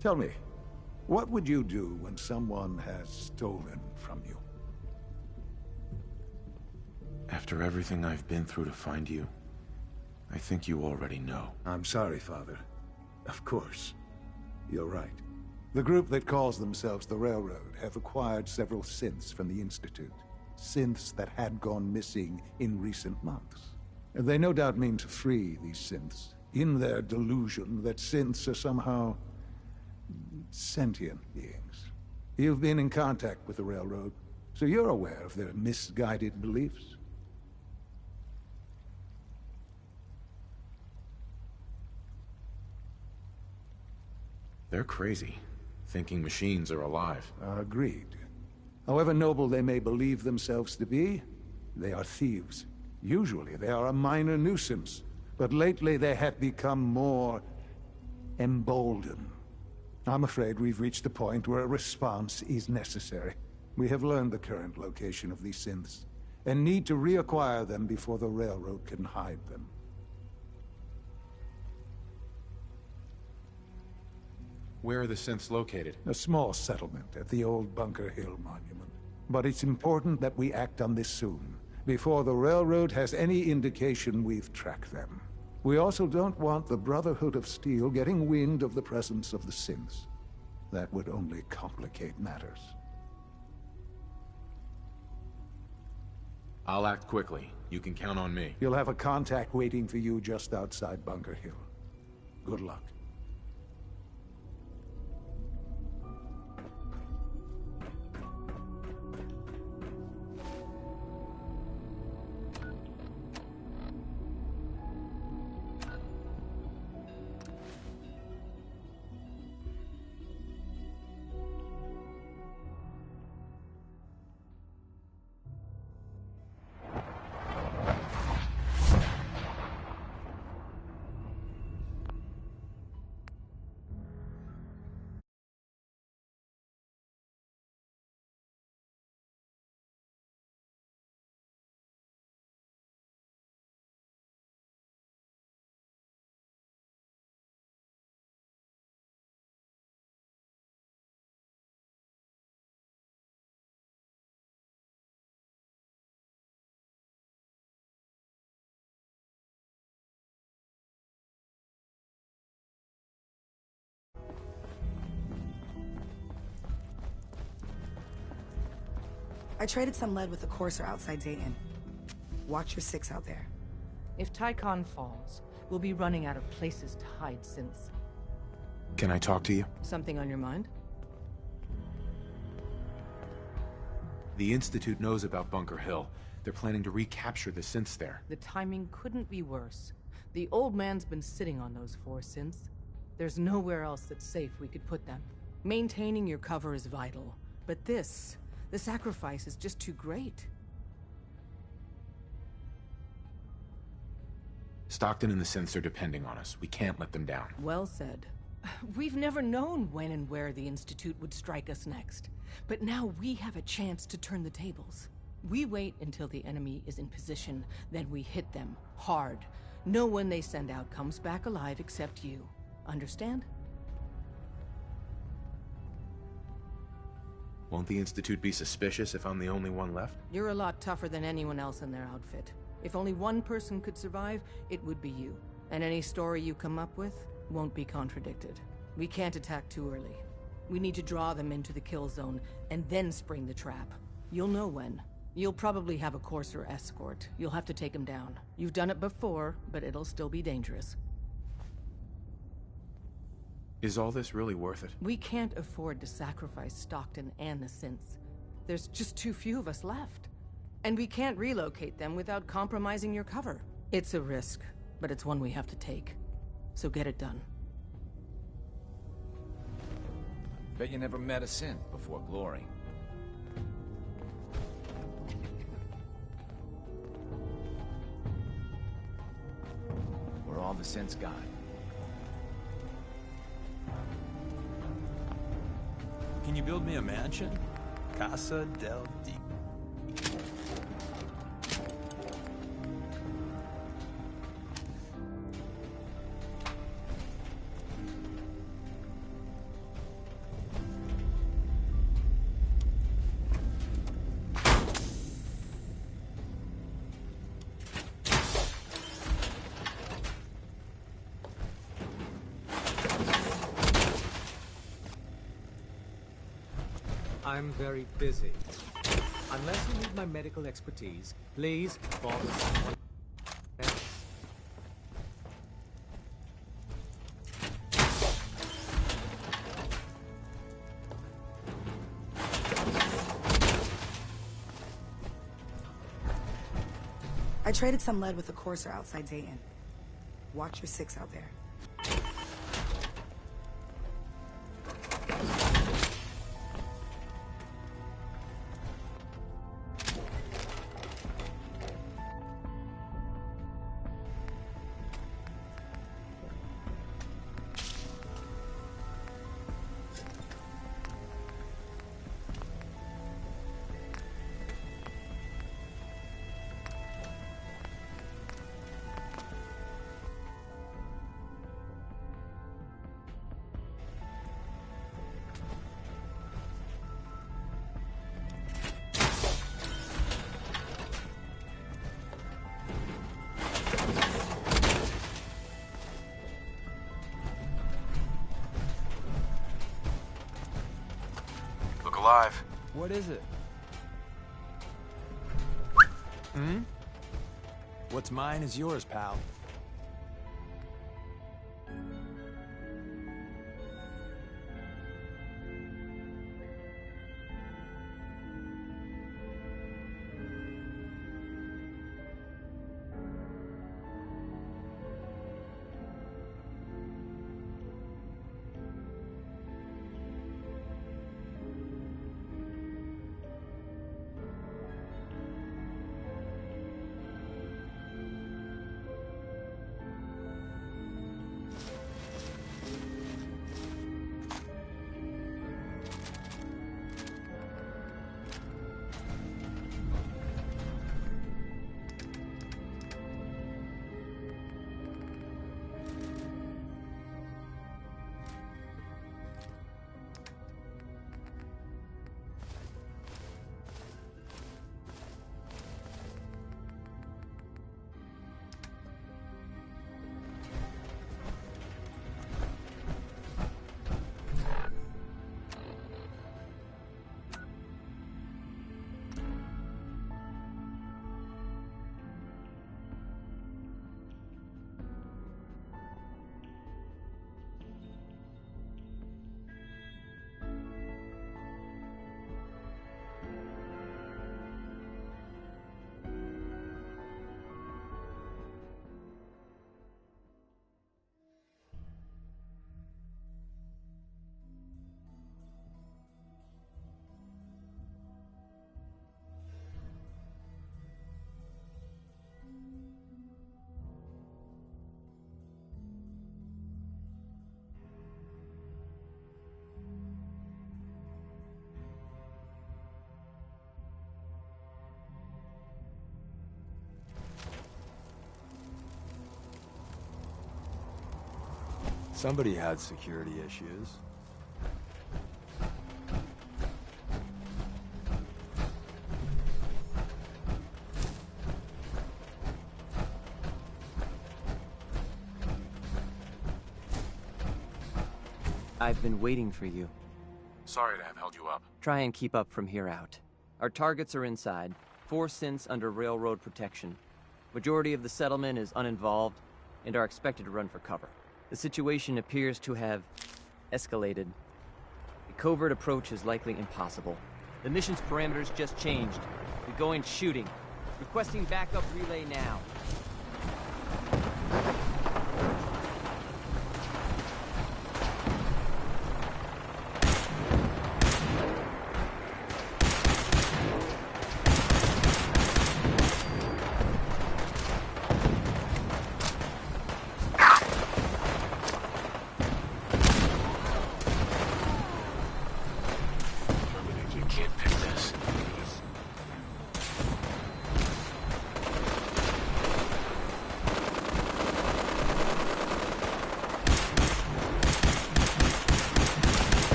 Tell me, what would you do when someone has stolen from you? After everything I've been through to find you, I think you already know. I'm sorry, Father. Of course. You're right. The group that calls themselves the Railroad have acquired several synths from the Institute. Synths that had gone missing in recent months. And they no doubt mean to free these synths, in their delusion that synths are somehow sentient beings. You've been in contact with the Railroad, so you're aware of their misguided beliefs. They're crazy, thinking machines are alive. Agreed. However noble they may believe themselves to be, they are thieves. Usually they are a minor nuisance, but lately they have become more emboldened. I'm afraid we've reached the point where a response is necessary. We have learned the current location of these synths, and need to reacquire them before the Railroad can hide them. Where are the synths located? A small settlement at the old Bunker Hill Monument. But it's important that we act on this soon, before the Railroad has any indication we've tracked them. We also don't want the Brotherhood of Steel getting wind of the presence of the synths. That would only complicate matters. I'll act quickly. You can count on me. You'll have a contact waiting for you just outside Bunker Hill. Good luck. I traded some lead with the courser outside Dayton. Watch your 6 out there. If Tycon falls, we'll be running out of places to hide since. Can I talk to you? Something on your mind? The Institute knows about Bunker Hill. They're planning to recapture the synths there. The timing couldn't be worse. The old man's been sitting on those 4 synths. There's nowhere else that's safe we could put them. Maintaining your cover is vital. But the sacrifice is just too great. Stockton and the synths are depending on us. We can't let them down. Well said. We've never known when and where the Institute would strike us next. But now we have a chance to turn the tables. We wait until the enemy is in position, then we hit them hard. No one they send out comes back alive except you. Understand? Won't the Institute be suspicious if I'm the only one left? You're a lot tougher than anyone else in their outfit. If only one person could survive, it would be you. And any story you come up with won't be contradicted. We can't attack too early. We need to draw them into the kill zone, and then spring the trap. You'll know when. You'll probably have a courser escort. You'll have to take him down. You've done it before, but it'll still be dangerous. Is all this really worth it? We can't afford to sacrifice Stockton and the synths. There's just too few of us left. And we can't relocate them without compromising your cover. It's a risk, but it's one we have to take. So get it done. Bet you never met a synth before Glory. We're all the synths got. Can you build me a mansion? Casa del Di. I'm very busy. Unless you need my medical expertise, please call someone else. I traded some lead with the courser outside Dayton. Watch your 6 out there. Alive. What is it? What's mine is yours, pal. Somebody had security issues. I've been waiting for you. Sorry to have held you up. Try and keep up from here out. Our targets are inside, 4 synths under railroad protection. Majority of the settlement is uninvolved and are expected to run for cover. The situation appears to have escalated. A covert approach is likely impossible. The mission's parameters just changed. We're going shooting. Requesting backup relay now.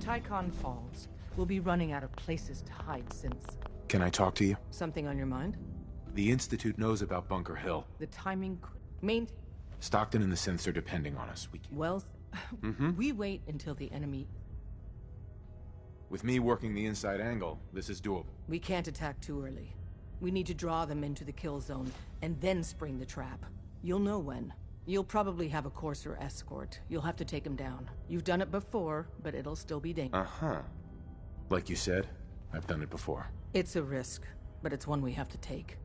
Tycon falls, we'll be running out of places to hide since... Can I talk to you? Something on your mind? The Institute knows about Bunker Hill. The timing could... Stockton and the synths are depending on us. We can... Well, we wait until the enemy... With me working the inside angle, this is doable. We can't attack too early. We need to draw them into the kill zone, and then spring the trap. You'll know when. You'll probably have a Courser escort. You'll have to take him down. You've done it before, but it'll still be dangerous. Uh-huh. Like you said, I've done it before. It's a risk, but it's one we have to take.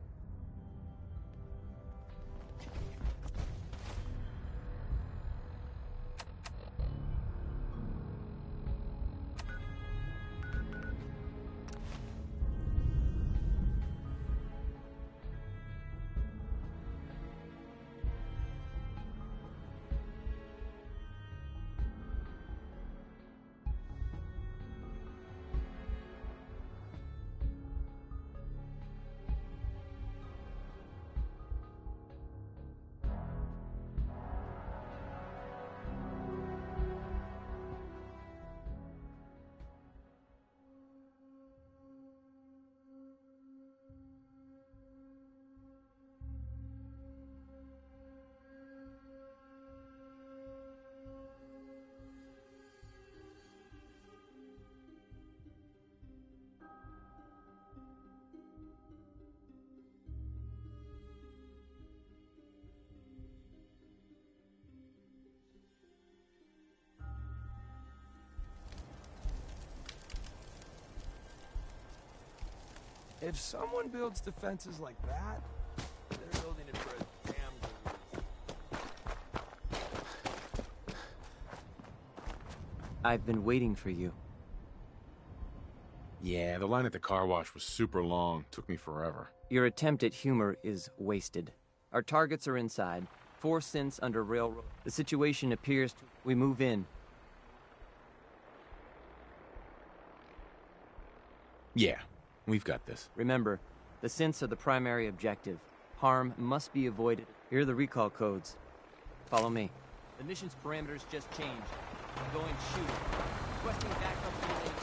If someone builds defenses like that, they're building it for a damn good reason. I've been waiting for you. Yeah, the line at the car wash was super long. Took me forever. Your attempt at humor is wasted. Our targets are inside. 4 synths under railroad. The situation appears to... We move in. Yeah, we've got this. Remember, the synths are the primary objective. Harm must be avoided. Here are the recall codes. Follow me. The mission's parameters just changed. I'm going shoot. Requesting backup from the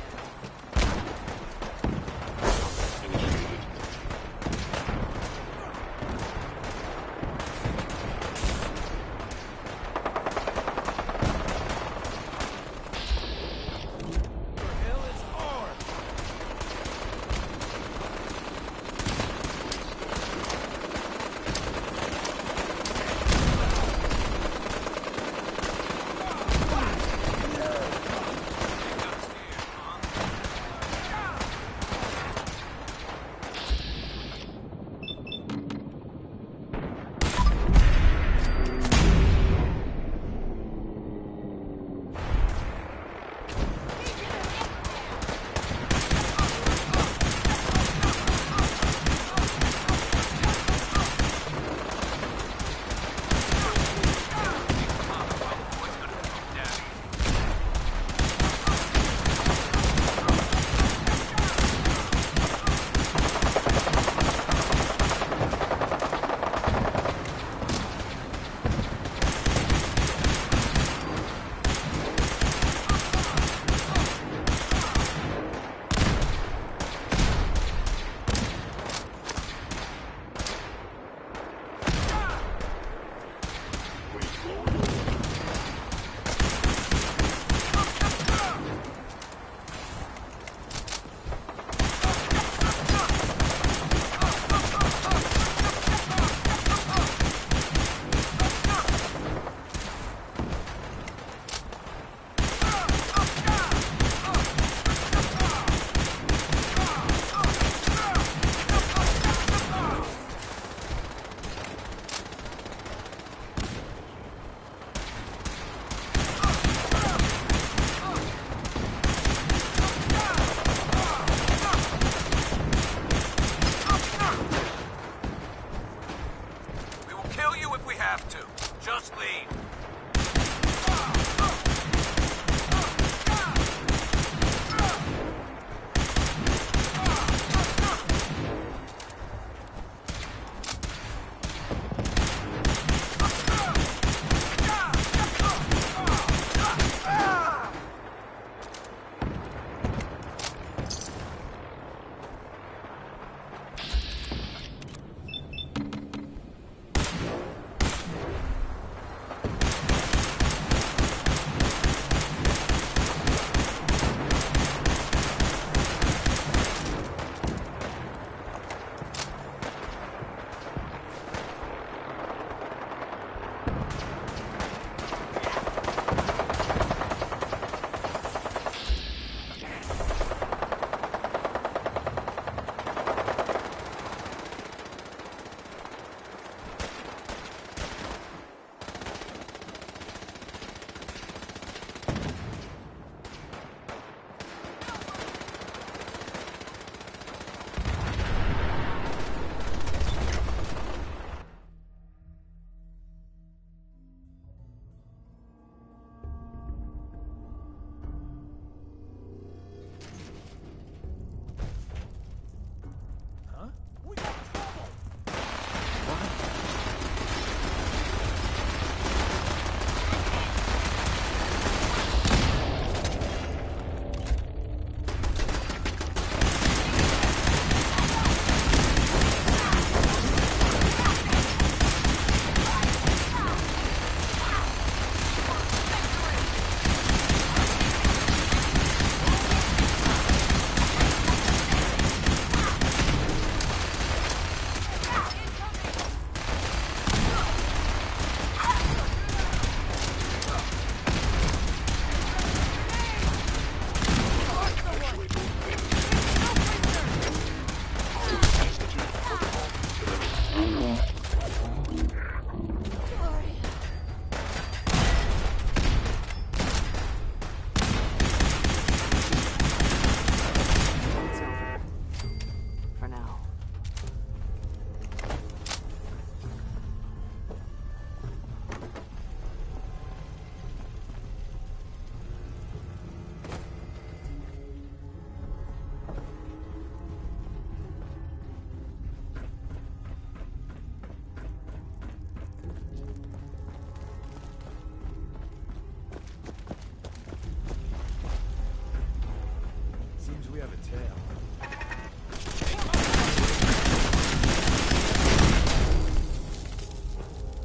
we have a tail.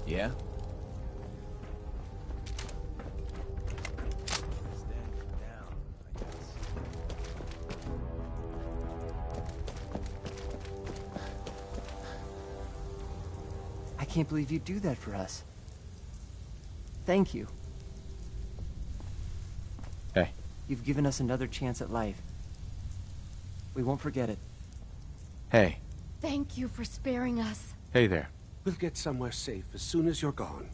Yeah? I can't believe you'd do that for us. Thank you. Hey. You've given us another chance at life. We won't forget it. Hey. Thank you for sparing us. Hey there. We'll get somewhere safe as soon as you're gone.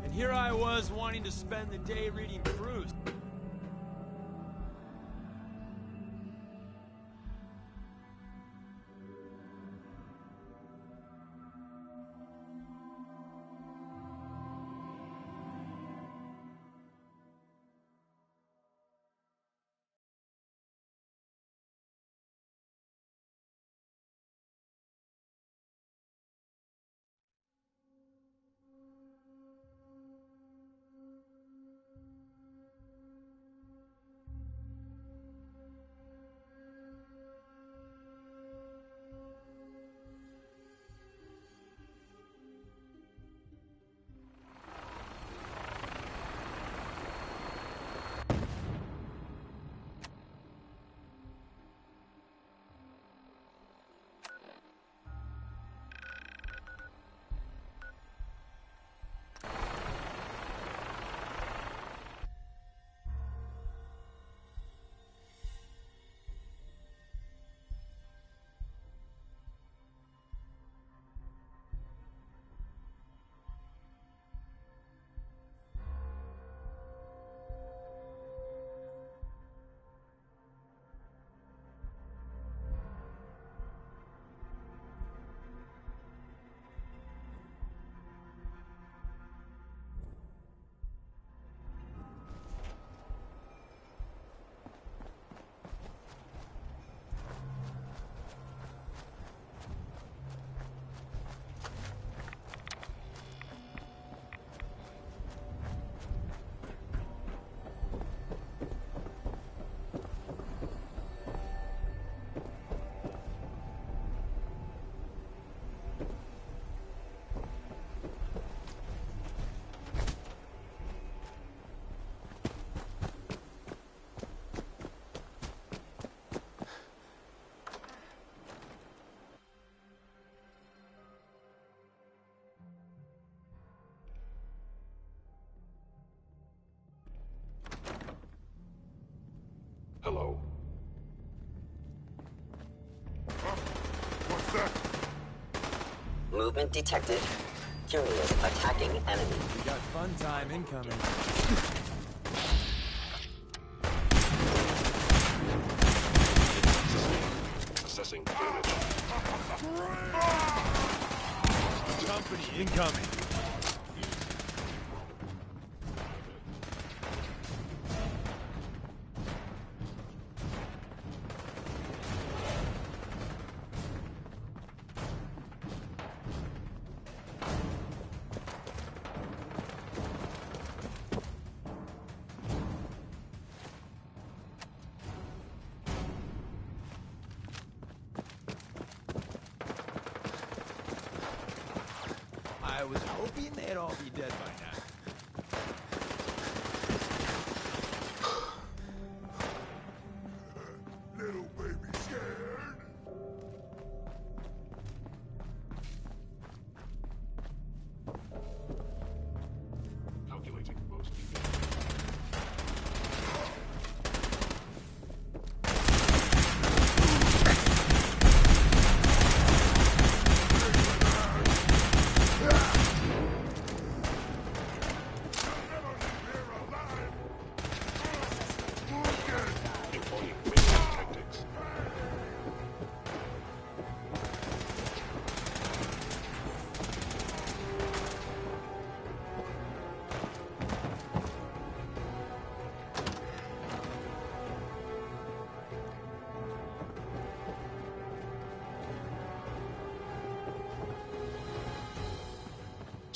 And here I was wanting to spend the day reading proofs. Hello. What's that? Movement detected. Curious attacking enemy. We got fun time incoming. Assessing damage. Company incoming. I was hoping they'd all be dead by now. Little baby scared. Calculating most.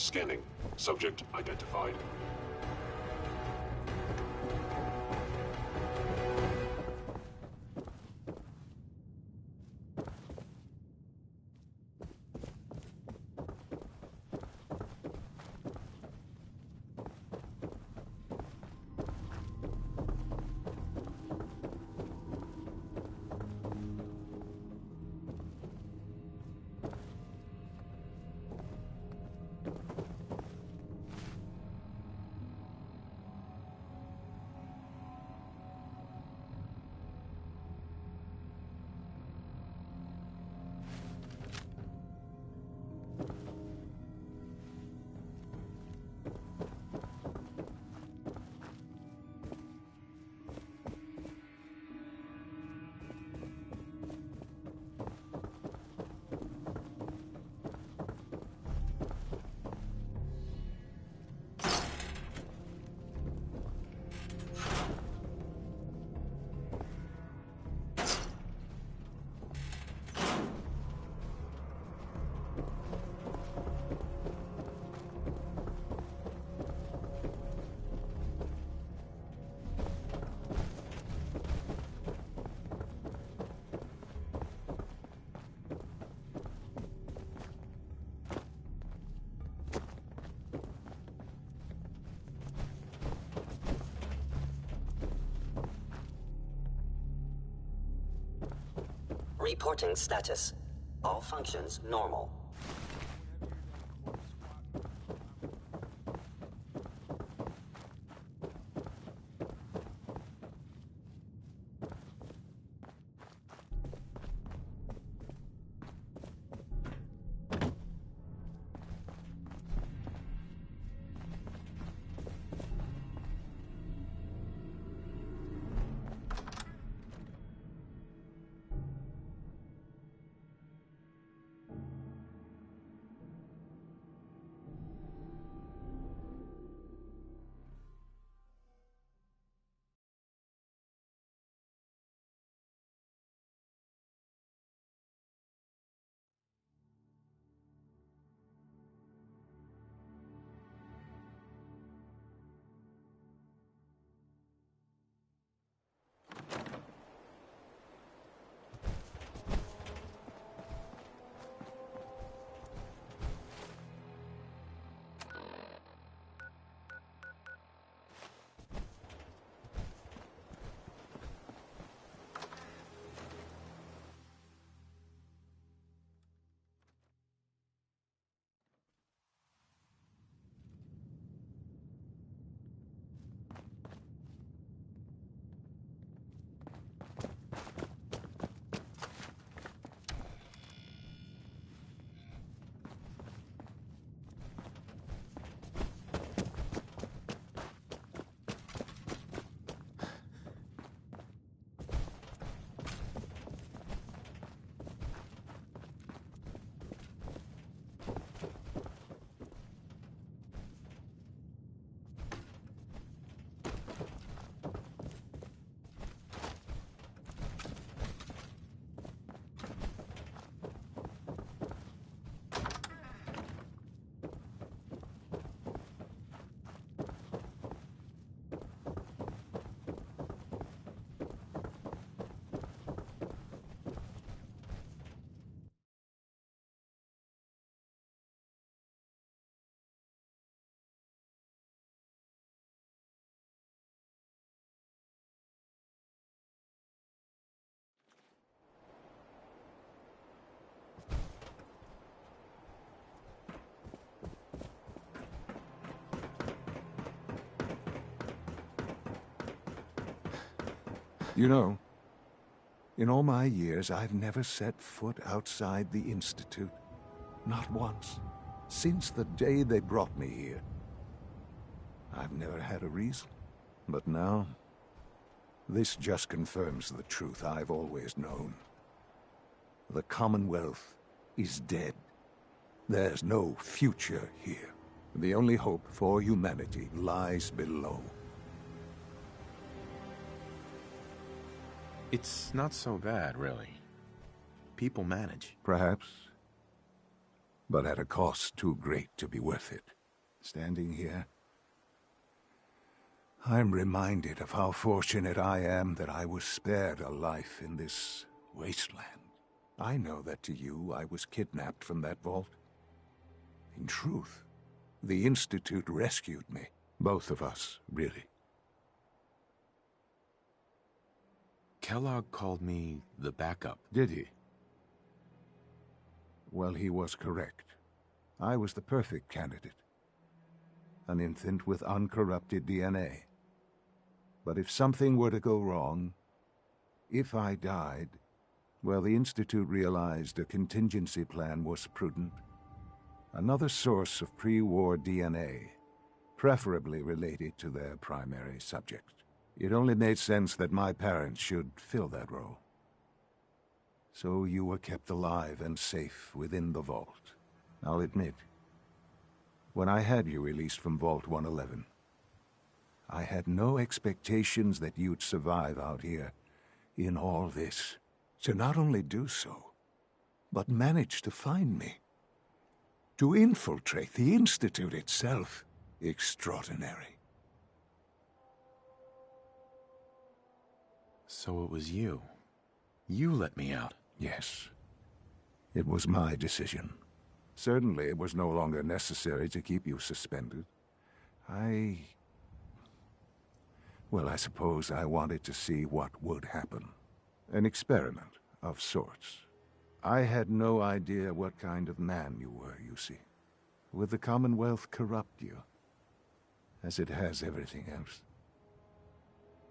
Scanning. Subject identified. Reporting status. All functions normal. You know, in all my years, I've never set foot outside the Institute. Not once. Since the day they brought me here. I've never had a reason. But now, this just confirms the truth I've always known. The Commonwealth is dead. There's no future here. The only hope for humanity lies below. It's not so bad, really. People manage. Perhaps. but at a cost too great to be worth it. Standing here, I'm reminded of how fortunate I am that I was spared a life in this wasteland. I know that to you, I was kidnapped from that vault. In truth, the Institute rescued me. Both of us, really. Kellogg called me the backup. Did he? Well, he was correct. I was the perfect candidate. An infant with uncorrupted DNA. But if something were to go wrong, if I died, well, the Institute realized a contingency plan was prudent. Another source of pre-war DNA, preferably related to their primary subject. It only made sense that my parents should fill that role. So you were kept alive and safe within the vault. I'll admit, when I had you released from Vault 111, I had no expectations that you'd survive out here in all this. To not only do so, but manage to find me. To infiltrate the Institute itself. Extraordinary. So it was you. You let me out. Yes. It was my decision. Certainly it was no longer necessary to keep you suspended. Well, I suppose I wanted to see what would happen. An experiment of sorts. I had no idea what kind of man you were, you see. Would the Commonwealth corrupt you, as it has everything else?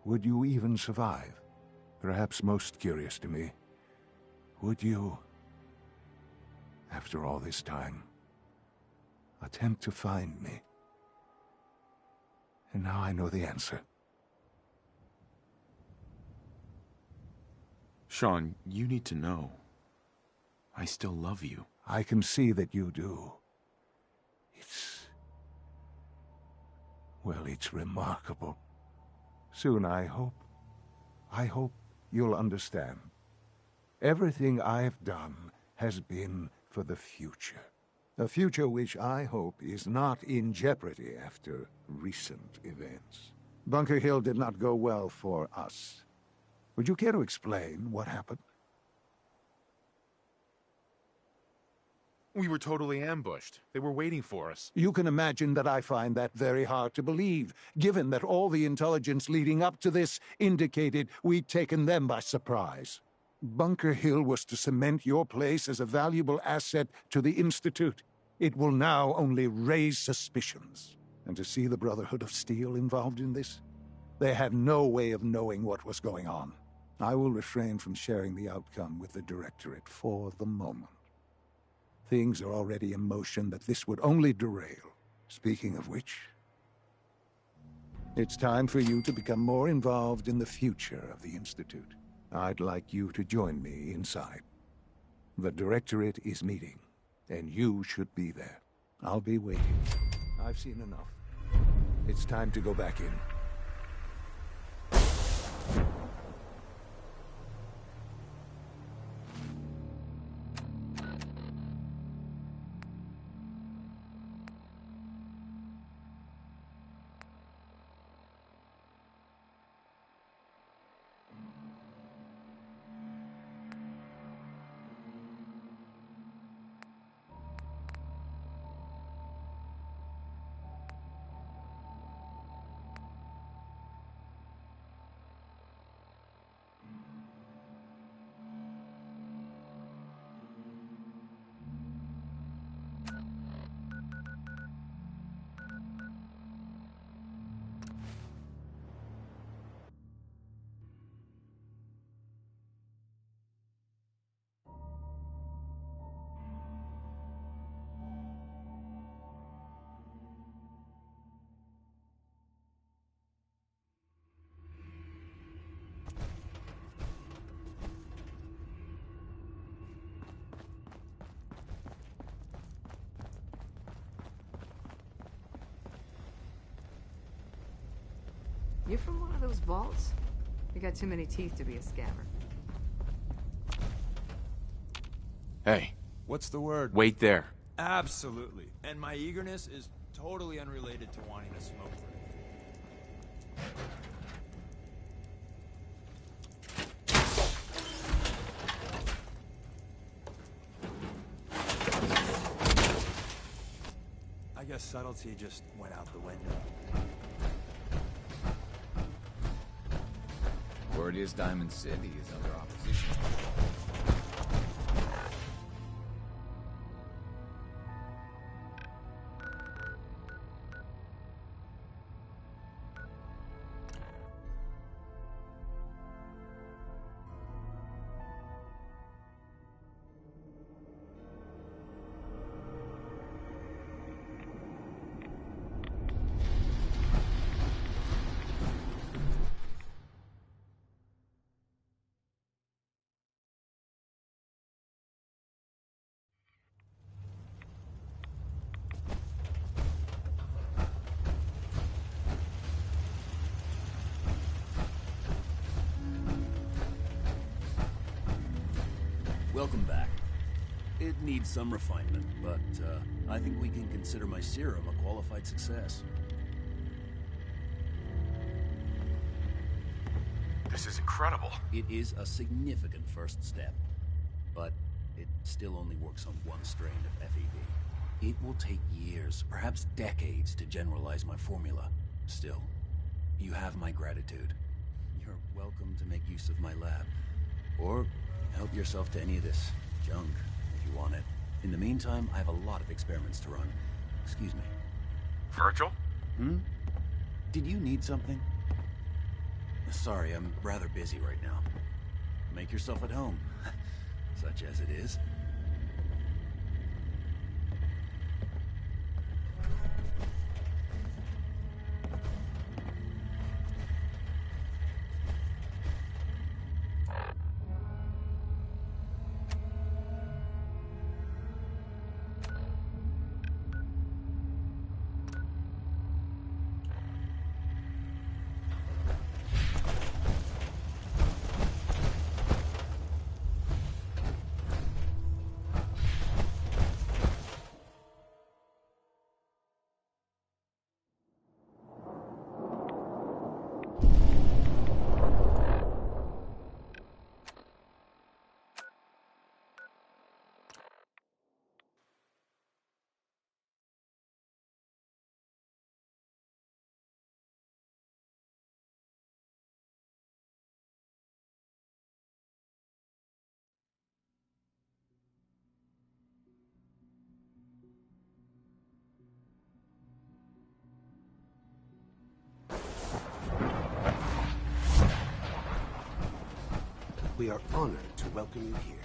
Would you even survive? Perhaps most curious to me, would you, after all this time, attempt to find me? And now I know the answer. Sean, you need to know. I still love you. I can see that you do. Well, it's remarkable. Soon, I hope you'll understand. Everything I've done has been for the future. A future which I hope is not in jeopardy after recent events. Bunker Hill did not go well for us. Would you care to explain what happened? We were totally ambushed. They were waiting for us. You can imagine that I find that very hard to believe, given that all the intelligence leading up to this indicated we'd taken them by surprise. Bunker Hill was to cement your place as a valuable asset to the Institute. It will now only raise suspicions. And to see the Brotherhood of Steel involved in this? They had no way of knowing what was going on. I will refrain from sharing the outcome with the Directorate for the moment. Things are already in motion that this would only derail. Speaking of which, it's time for you to become more involved in the future of the Institute. I'd like you to join me inside. The Directorate is meeting, and you should be there. I'll be waiting. I've seen enough. It's time to go back in. You from one of those vaults? You got too many teeth to be a scammer. Hey. What's the word? Wait there. Absolutely. And my eagerness is totally unrelated to wanting to smoke for me. I guess subtlety just went out the window. Word is Diamond City is under opposition. Welcome back. It needs some refinement, but I think we can consider my serum a qualified success. This is incredible. It is a significant first step, but it still only works on one strain of FEV. It will take years, perhaps decades, to generalize my formula. Still, you have my gratitude. You're welcome to make use of my lab, or help yourself to any of this junk, if you want it. In the meantime, I have a lot of experiments to run. Excuse me. Virgil? Hmm? Did you need something? Sorry, I'm rather busy right now. Make yourself at home. Such as it is. We are honored to welcome you here.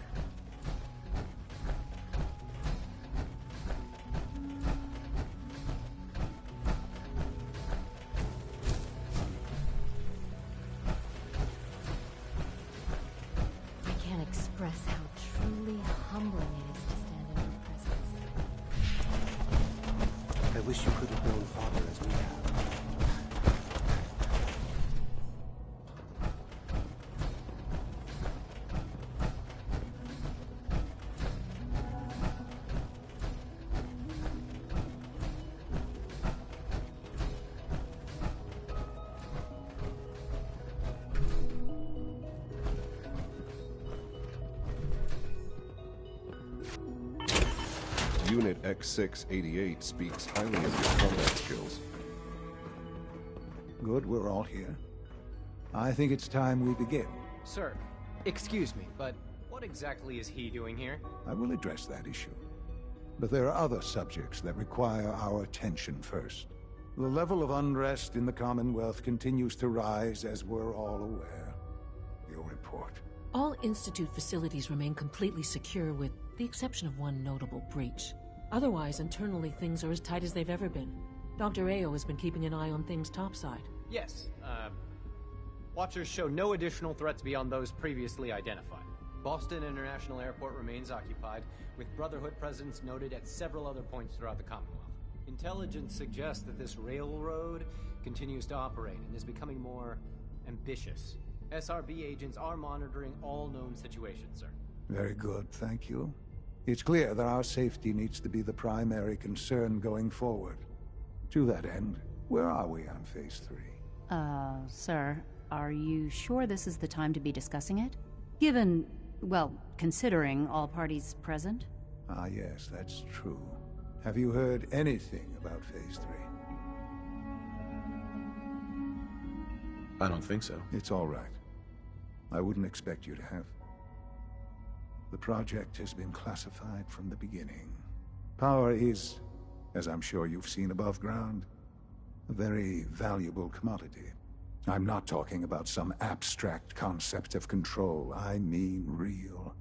I can't express how truly humbling it is to stand in your presence. I wish you could have known Father as we have. Unit X688 speaks highly of your combat skills. Good, we're all here. I think it's time we begin. Sir, excuse me, but what exactly is he doing here? I will address that issue. But there are other subjects that require our attention first. The level of unrest in the Commonwealth continues to rise, as we're all aware. Your report. All Institute facilities remain completely secure with the exception of one notable breach. Otherwise, internally, things are as tight as they've ever been. Dr. Ao has been keeping an eye on things topside. Yes, Watchers show no additional threats beyond those previously identified. Boston International Airport remains occupied, with Brotherhood presence noted at several other points throughout the Commonwealth. Intelligence suggests that this railroad continues to operate and is becoming more ambitious. SRB agents are monitoring all known situations, sir. Very good, thank you. It's clear that our safety needs to be the primary concern going forward. To that end, where are we on Phase 3? Sir, are you sure this is the time to be discussing it? Given, well, considering all parties present? Ah, yes, that's true. Have you heard anything about Phase 3? I don't think so. It's all right. I wouldn't expect you to have. The project has been classified from the beginning. Power is, as I'm sure you've seen above ground, a very valuable commodity. I'm not talking about some abstract concept of control. I mean real,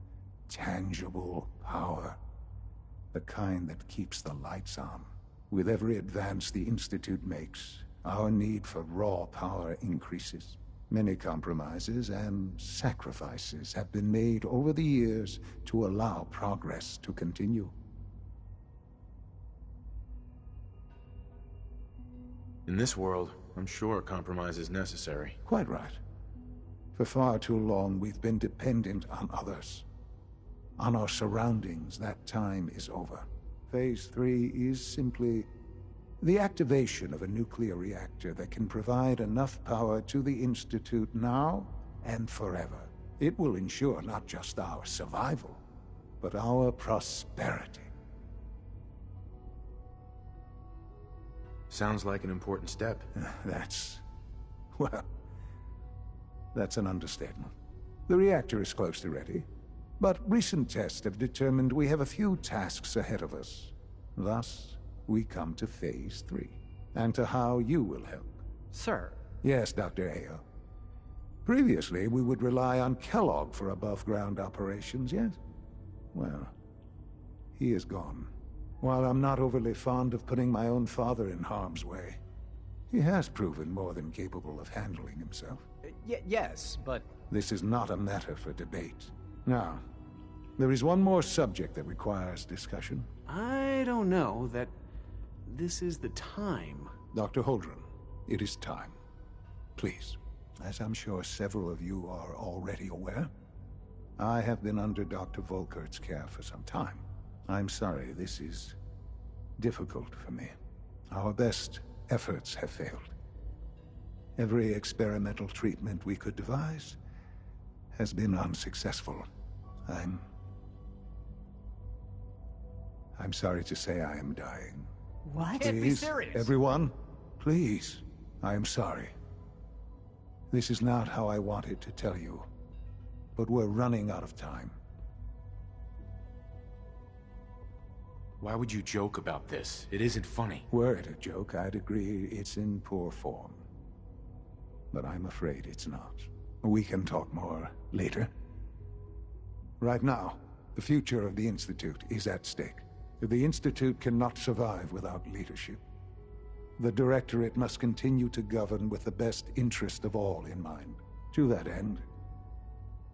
tangible power. The kind that keeps the lights on. With every advance the Institute makes, our need for raw power increases. Many compromises and sacrifices have been made over the years to allow progress to continue. In this world, I'm sure compromise is necessary. Quite right. For far too long, we've been dependent on others. On our surroundings. That time is over. Phase 3 is simply the activation of a nuclear reactor that can provide enough power to the Institute now and forever. It will ensure not just our survival, but our prosperity. Sounds like an important step. That's an understatement. The reactor is close to ready, but recent tests have determined we have a few tasks ahead of us. Thus, we come to Phase 3, and to how you will help. Sir? Yes, Dr. Ayo. Previously, we would rely on Kellogg for above-ground operations, yes? Well, he is gone. While I'm not overly fond of putting my own father in harm's way, he has proven more than capable of handling himself. Yes, but... This is not a matter for debate. Now, there is one more subject that requires discussion. I don't know that this is the time. Dr. Holdren, it is time. Please, as I'm sure several of you are already aware, I have been under Dr. Volkert's care for some time. I'm sorry, this is difficult for me. Our best efforts have failed. Every experimental treatment we could devise has been unsuccessful. I'm sorry to say I am dying. What? Can't be serious. Everyone, please. I am sorry. This is not how I wanted to tell you, but we're running out of time. Why would you joke about this? It isn't funny. Were it a joke, I'd agree it's in poor form. But I'm afraid it's not. We can talk more later. Right now, the future of the Institute is at stake. The Institute cannot survive without leadership. The Directorate must continue to govern with the best interest of all in mind. To that end,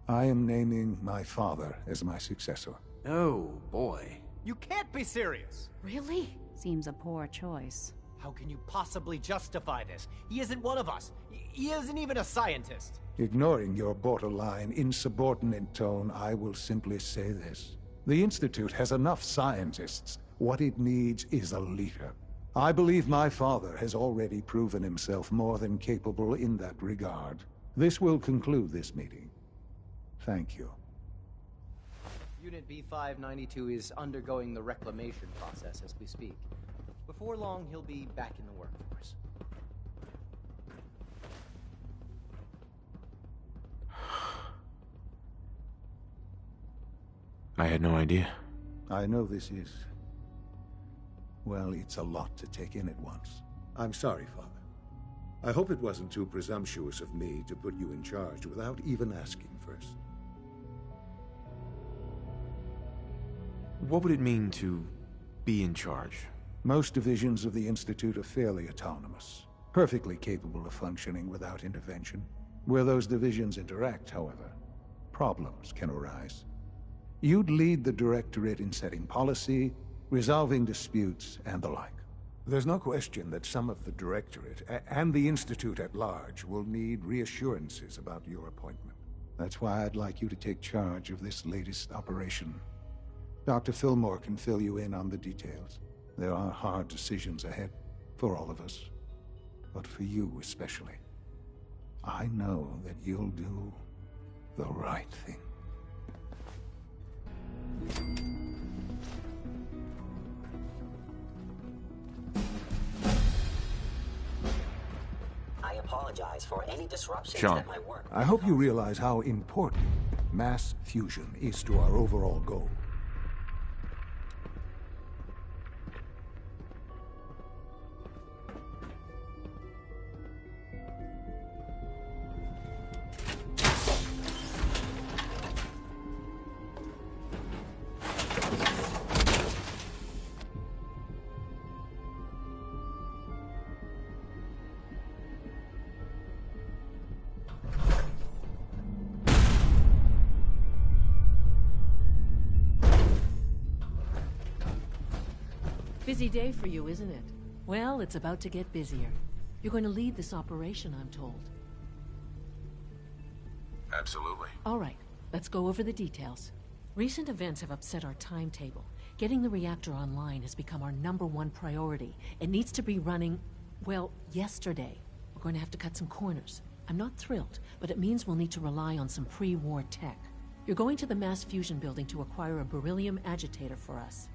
I am naming my father as my successor. Oh, boy. You can't be serious! Really? Seems a poor choice. How can you possibly justify this? He isn't one of us. He isn't even a scientist. Ignoring your borderline, insubordinate tone, I will simply say this. The Institute has enough scientists. What it needs is a leader. I believe my father has already proven himself more than capable in that regard. This will conclude this meeting. Thank you. Unit B592 is undergoing the reclamation process as we speak. Before long, he'll be back in the workforce. I had no idea. I know this is... well, it's a lot to take in at once. I'm sorry, Father. I hope it wasn't too presumptuous of me to put you in charge without even asking first. What would it mean to be in charge? Most divisions of the Institute are fairly autonomous, perfectly capable of functioning without intervention. Where those divisions interact, however, problems can arise. You'd lead the Directorate in setting policy, resolving disputes, and the like. There's no question that some of the Directorate, and the Institute at large, will need reassurances about your appointment. That's why I'd like you to take charge of this latest operation. Dr. Fillmore can fill you in on the details. There are hard decisions ahead, for all of us. But for you especially. I know that you'll do the right thing. I apologize for any disruptions Sean, at my work. I hope you realize how important mass fusion is to our overall goal. Busy day for you, isn't it? Well, it's about to get busier. You're going to lead this operation, I'm told. Absolutely. All right, let's go over the details. Recent events have upset our timetable. Getting the reactor online has become our #1 priority. It needs to be running, well, yesterday. We're going to have to cut some corners. I'm not thrilled, but it means we'll need to rely on some pre-war tech. You're going to the mass fusion building to acquire a beryllium agitator for us.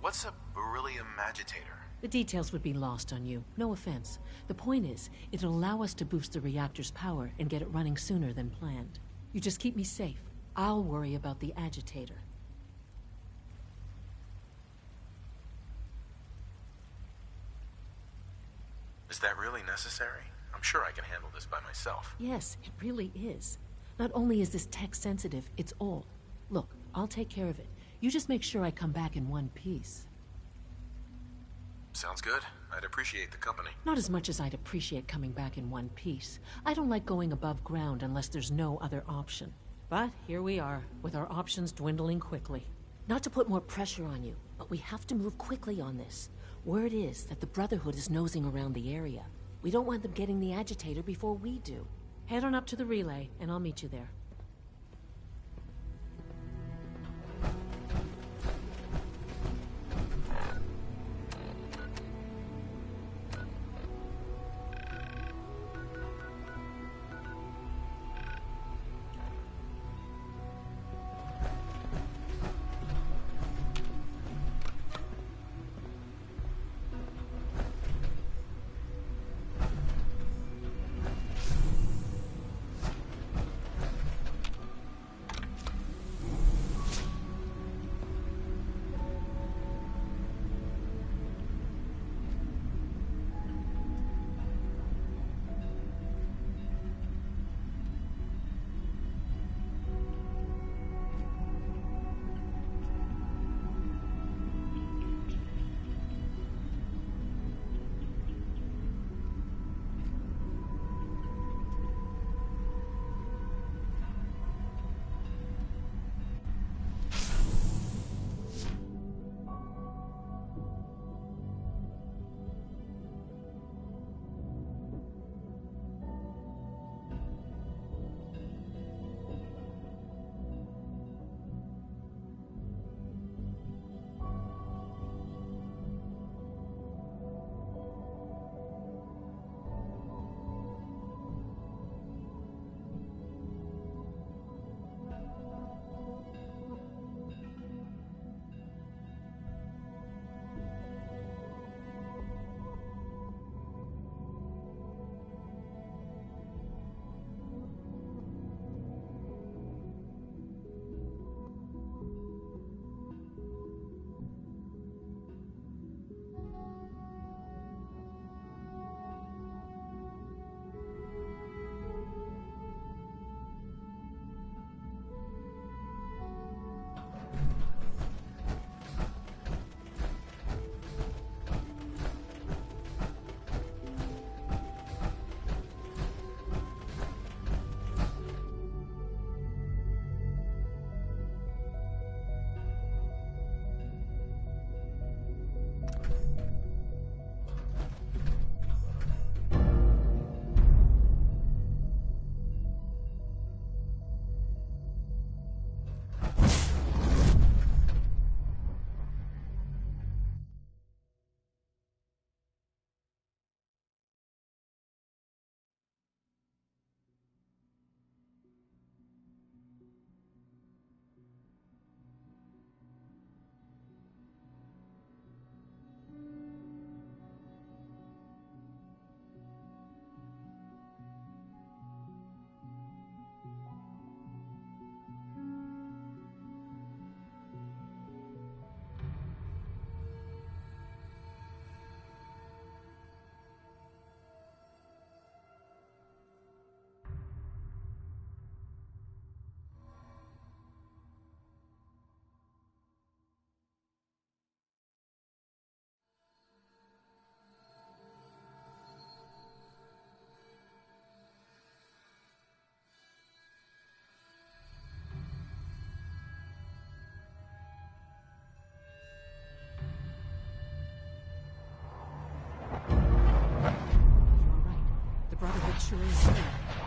What's a beryllium agitator? The details would be lost on you. No offense. The point is, it'll allow us to boost the reactor's power and get it running sooner than planned. You just keep me safe. I'll worry about the agitator. Is that really necessary? I'm sure I can handle this by myself. Yes, it really is. Not only is this tech sensitive, it's old. Look, I'll take care of it. You just make sure I come back in one piece. Sounds good. I'd appreciate the company. Not as much as I'd appreciate coming back in one piece. I don't like going above ground unless there's no other option. But here we are, with our options dwindling quickly. Not to put more pressure on you, but we have to move quickly on this. Word is that the Brotherhood is nosing around the area. We don't want them getting the agitator before we do. Head on up to the relay, and I'll meet you there.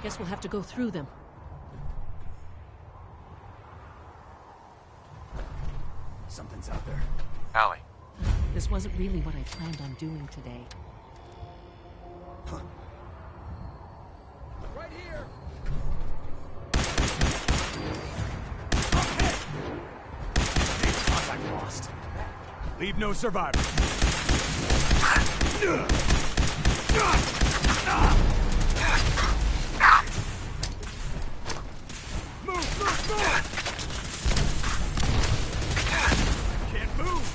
Guess we'll have to go through them. Something's out there. Allie. This wasn't really what I planned on doing today. Right here! Contact lost. Leave no survivors. Move, move, move! Can't move!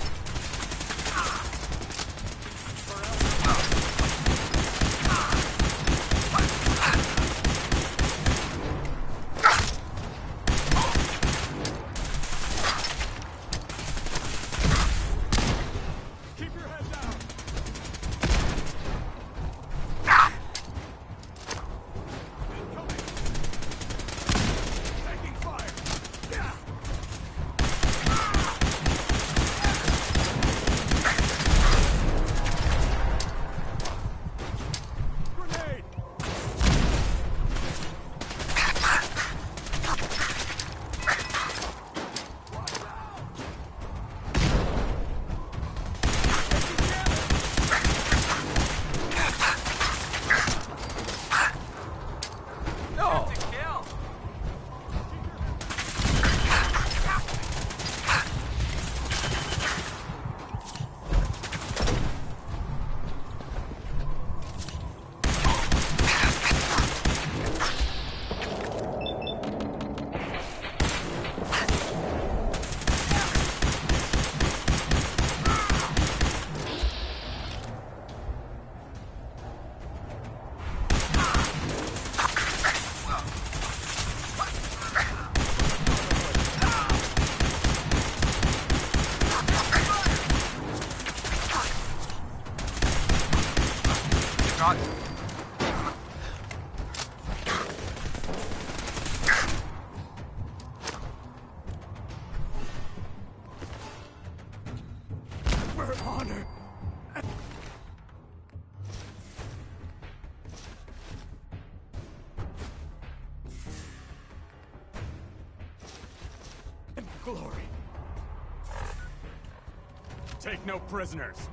Keep your head down! Incoming! Taking fire! Yeah! Grenade! No! Got it. For honor! And glory! Take no prisoners!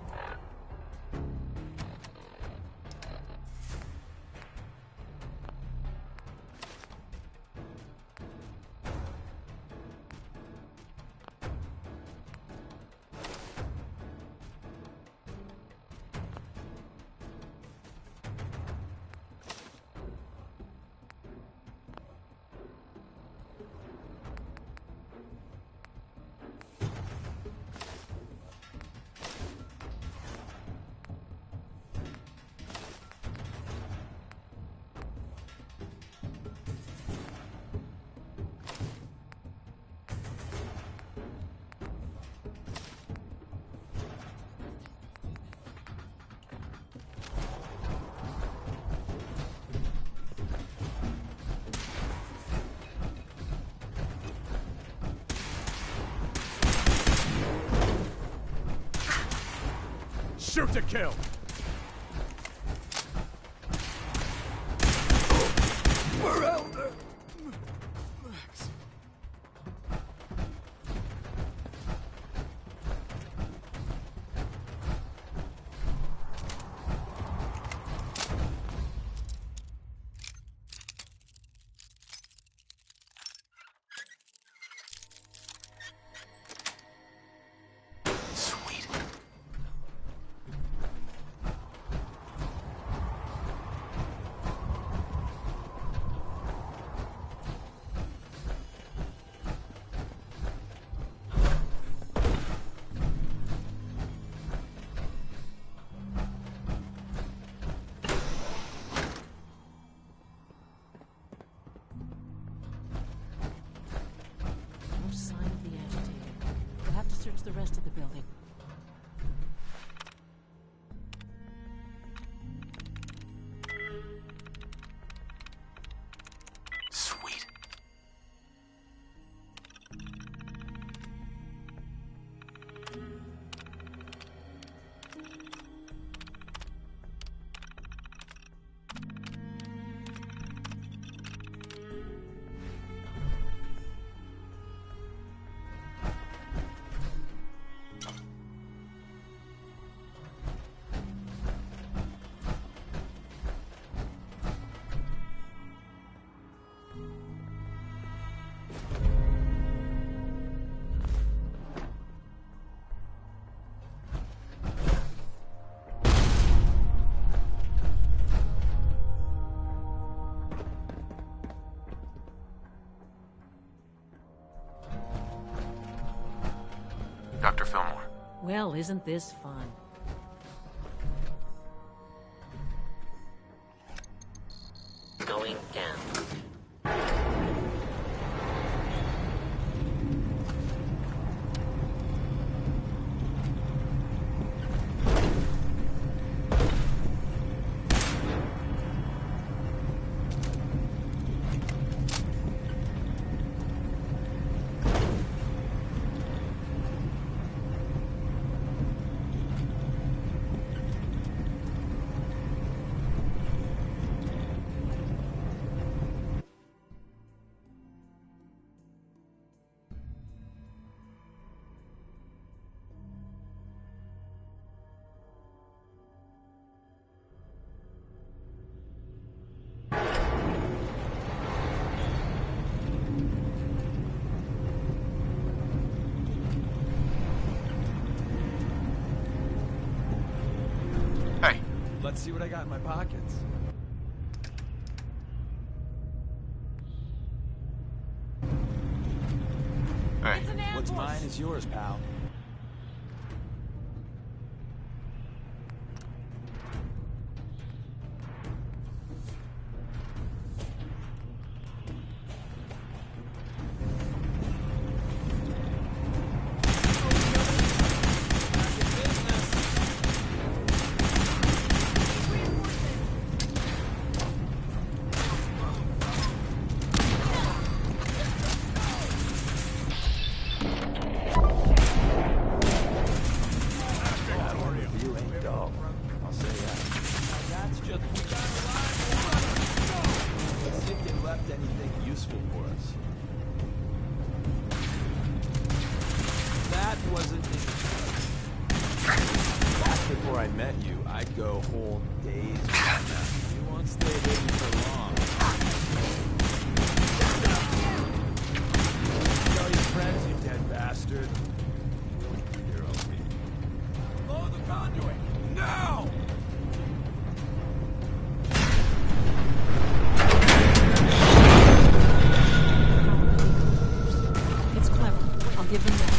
Shoot to kill! For Elder! Max. Sweet. No sign of the agitator. We'll have to search the rest of the building. Sweet. Well, isn't this fun? Going down. Let's see what I got in my pockets. Hey. What's mine is yours, pal. Before I met you, I'd go whole days without that. You won't stay hidden for long. Tell your friends, you dead bastard. You're okay. Blow the conduit! Now! It's clever. I'll give them that.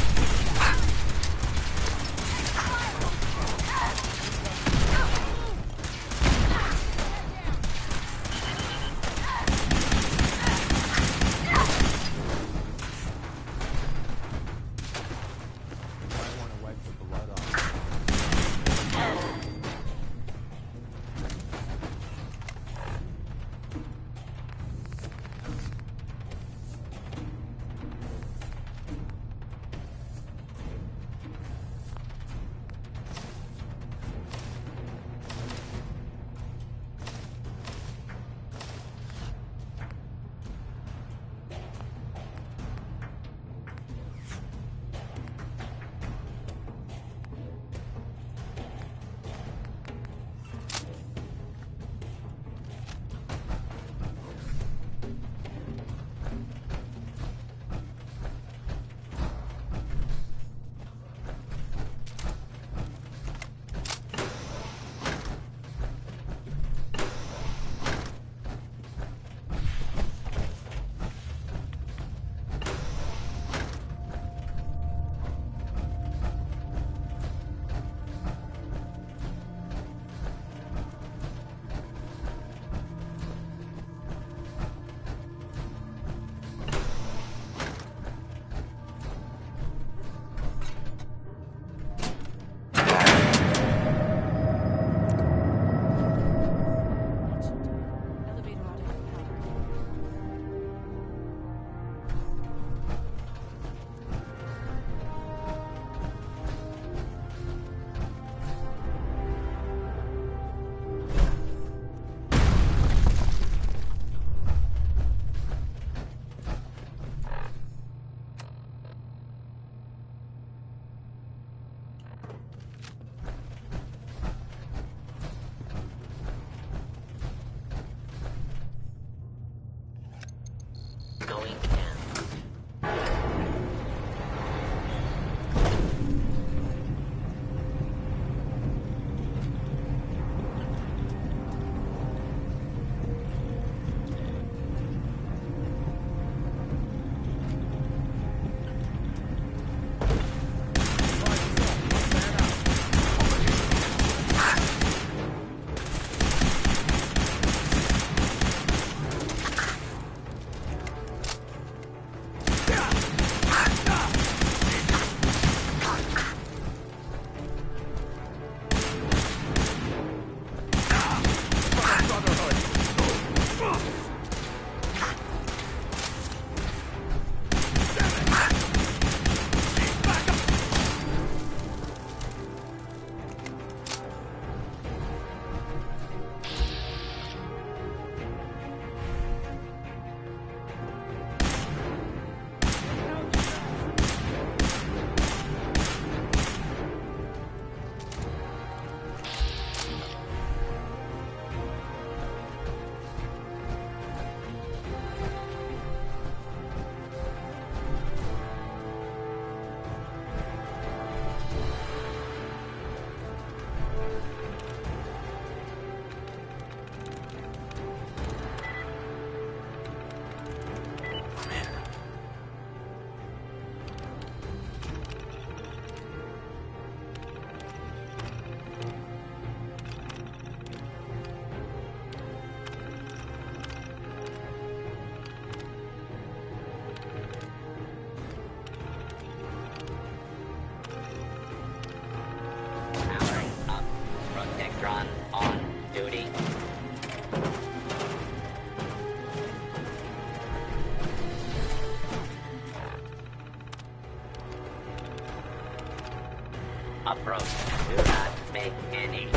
Approach. Do not make any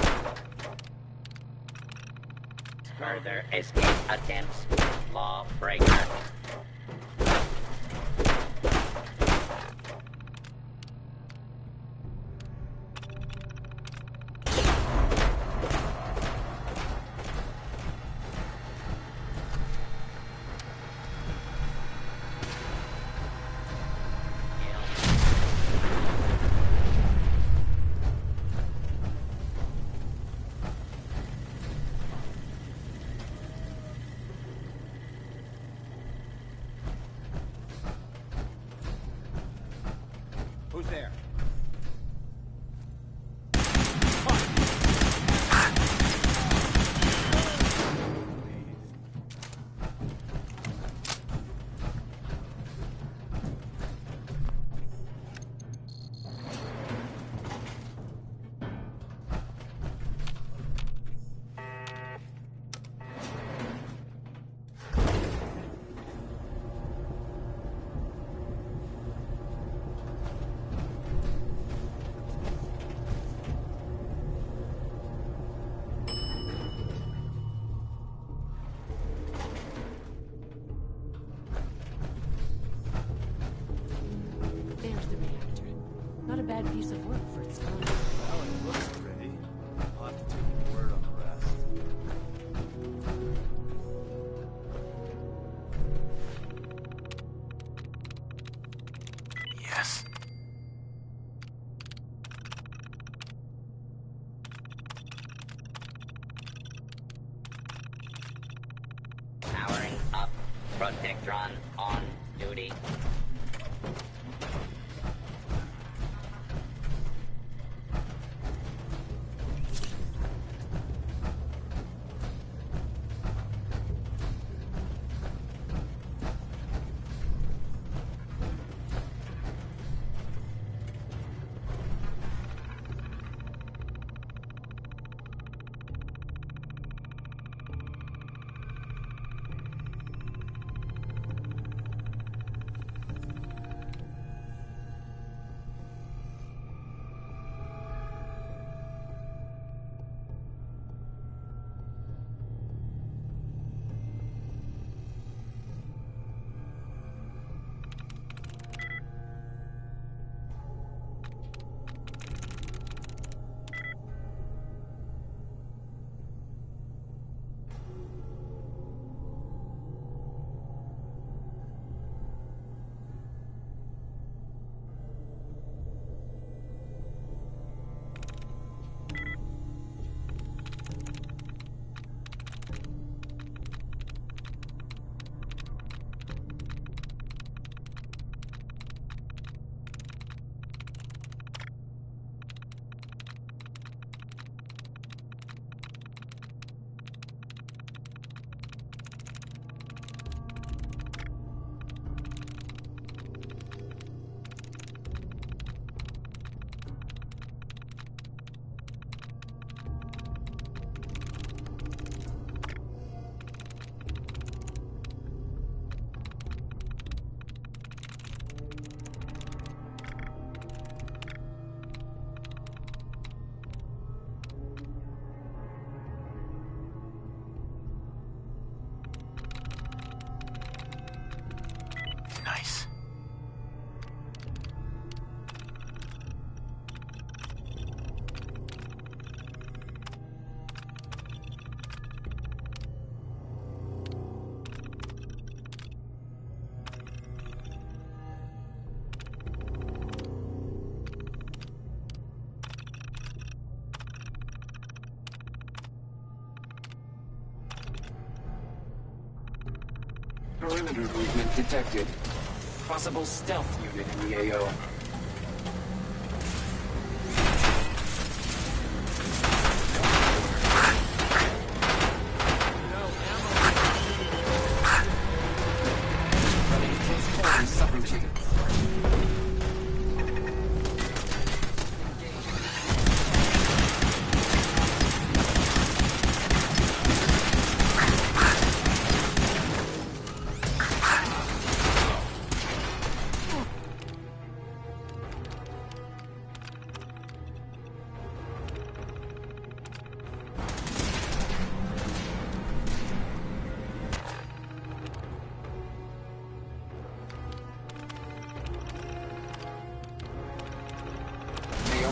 further escape attempts. Lawbreaker. Who's there? There's the reactor. Not a bad piece of work for its time. Well, it looks pretty. I'll have to take your word on the rest. Yes. Powering up. Protectron on duty. Nice. Perimeter movement detected. Possible stealth unit in the AO. Running close quarters subroutine.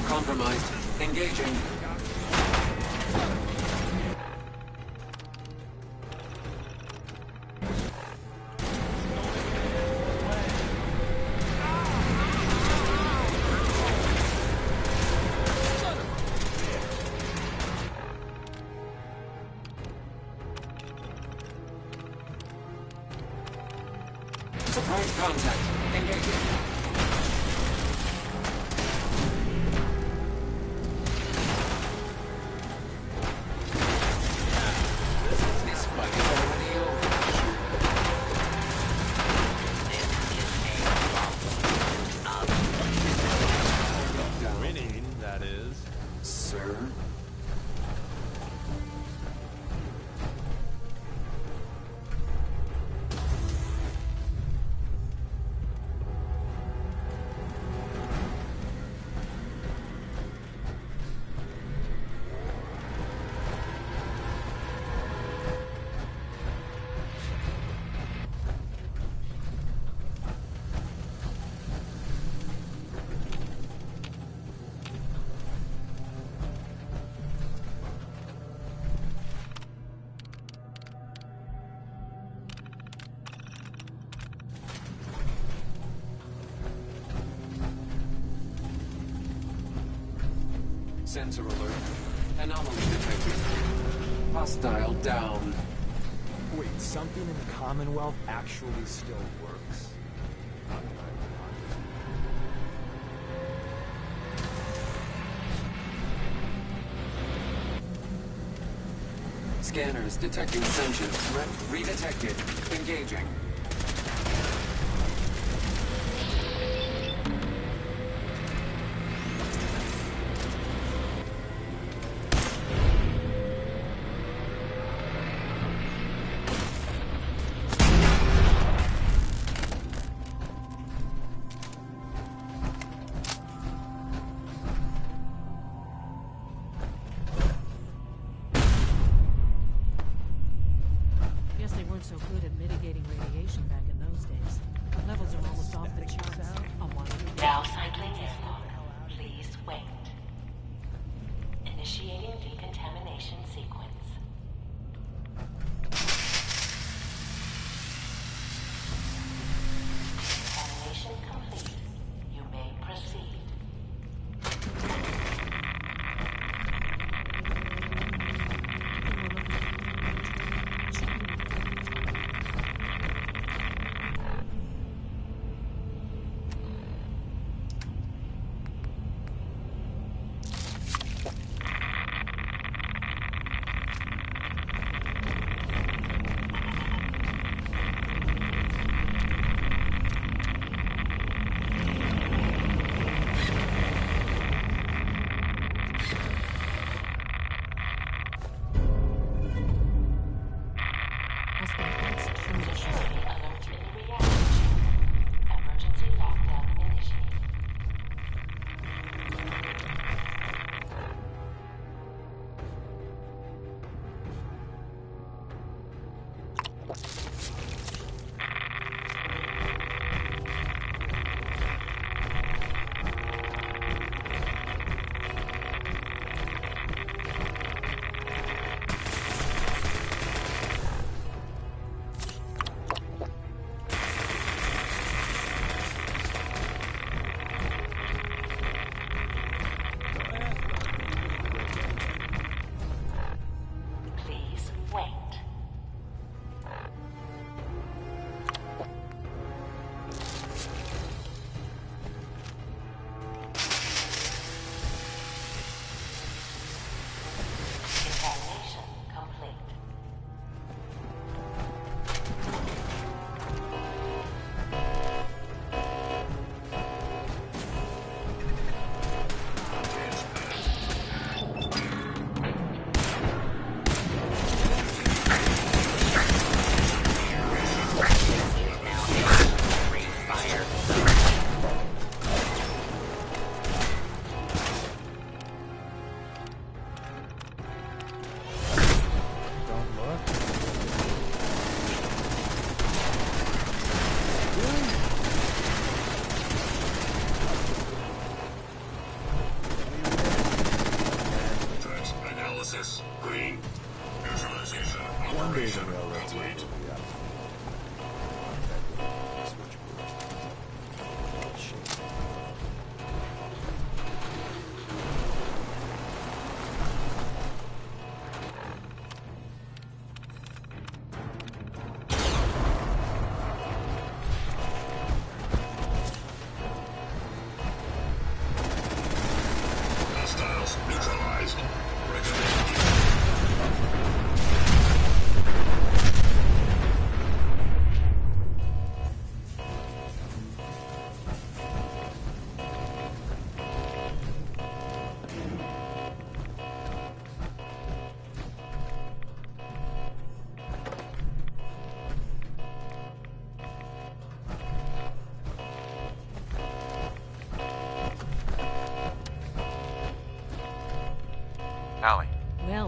compromised. Engaging. Surprise contact. Engaging. This fight is already over. Winning, that is. Sir? Sensor alert. Anomaly detected. Hostile down. Wait, something in the Commonwealth actually still works? Scanners detecting sentient threat redetected. Engaging. Guess they weren't so good at mitigating radiation.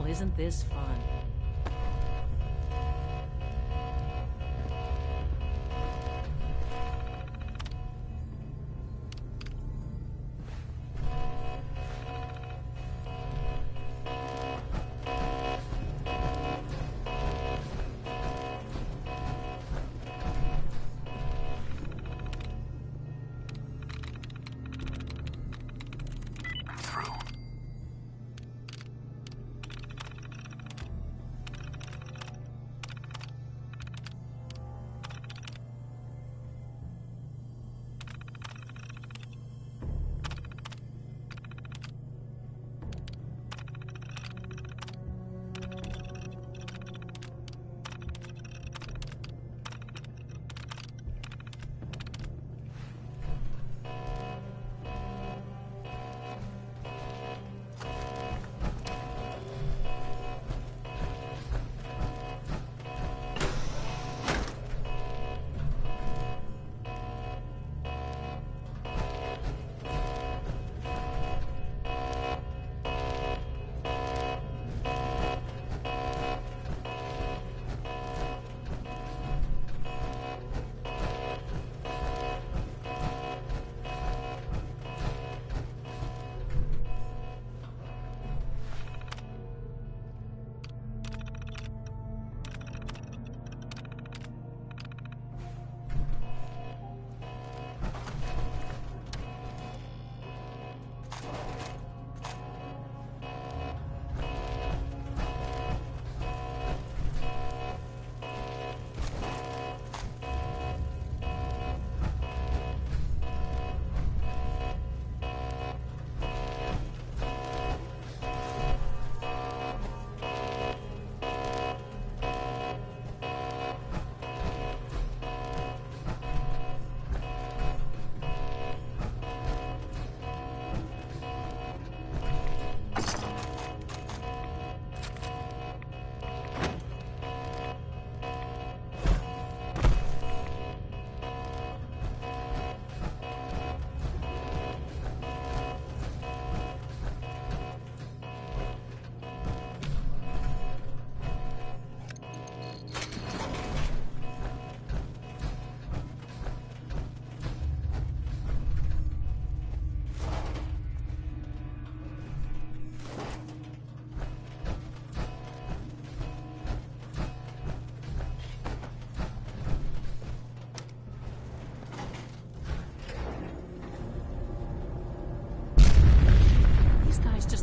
isn't this fun?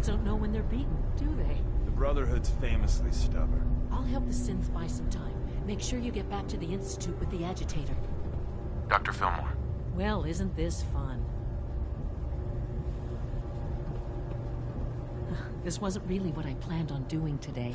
Don't know when they're beaten, do they? The Brotherhood's famously stubborn. I'll help the synth buy some time. Make sure you get back to the Institute with the agitator. Dr. Fillmore. Well, isn't this fun? This wasn't really what I planned on doing today.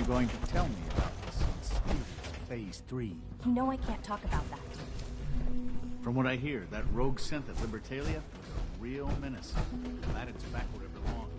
you going to tell me about this mysterious Phase 3? You know I can't talk about that. From what I hear, that rogue synth at Libertalia was a real menace. Glad it's back where it belongs.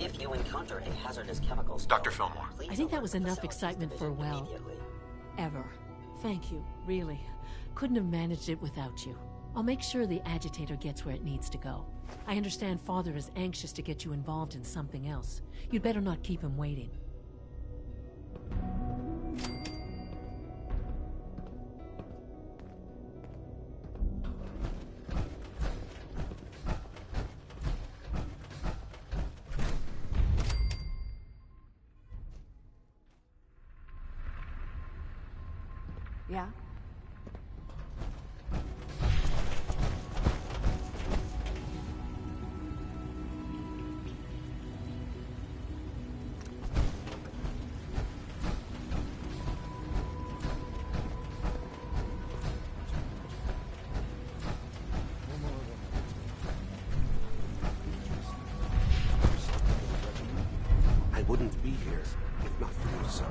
If you encounter a hazardous chemical spill, Dr. Fillmore. I think that was enough excitement for, well, ever. Thank you, really. Couldn't have managed it without you. I'll make sure the agitator gets where it needs to go. I understand Father is anxious to get you involved in something else. You'd better not keep him waiting. Yeah? I wouldn't be here if not for you, sir.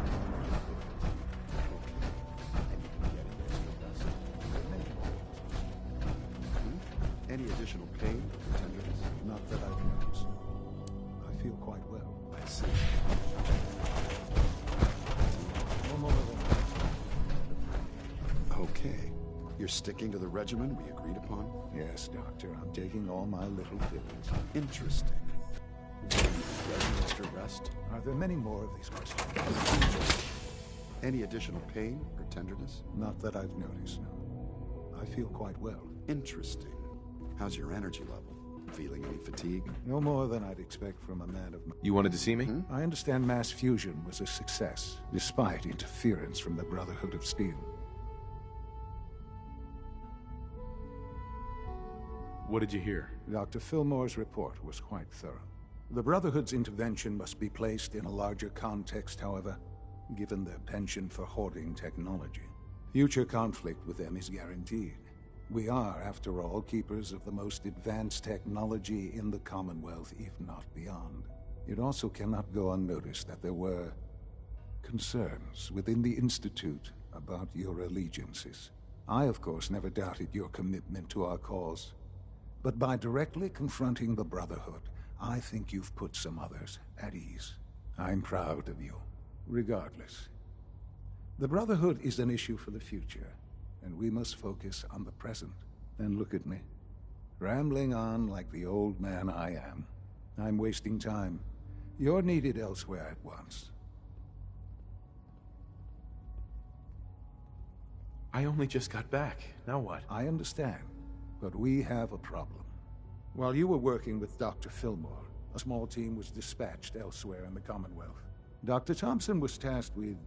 Any additional pain or tenderness? Not that I've noticed. I feel quite well. I see. Okay. You're sticking to the regimen we agreed upon? Yes, Doctor. I'm taking all my little pills. Interesting. Extra rest? Are there many more of these questions? Any additional pain or tenderness? Not that I've noticed, no. I feel quite well. Interesting. How's your energy level? Feeling any fatigue? No more than I'd expect from a man of my... You wanted to see me? I understand mass fusion was a success, despite interference from the Brotherhood of Steel. What did you hear? Dr. Fillmore's report was quite thorough. The Brotherhood's intervention must be placed in a larger context, however, given their penchant for hoarding technology. Future conflict with them is guaranteed. We are, after all, keepers of the most advanced technology in the Commonwealth, if not beyond. It also cannot go unnoticed that there were concerns within the Institute about your allegiances. I, of course, never doubted your commitment to our cause. But by directly confronting the Brotherhood, I think you've put some others at ease. I'm proud of you, regardless. The Brotherhood is an issue for the future, and we must focus on the present. And look at me, rambling on like the old man I am. I'm wasting time. You're needed elsewhere at once. I only just got back. Now what? I understand, but we have a problem. While you were working with Dr. Fillmore, a small team was dispatched elsewhere in the Commonwealth. Dr. Thompson was tasked with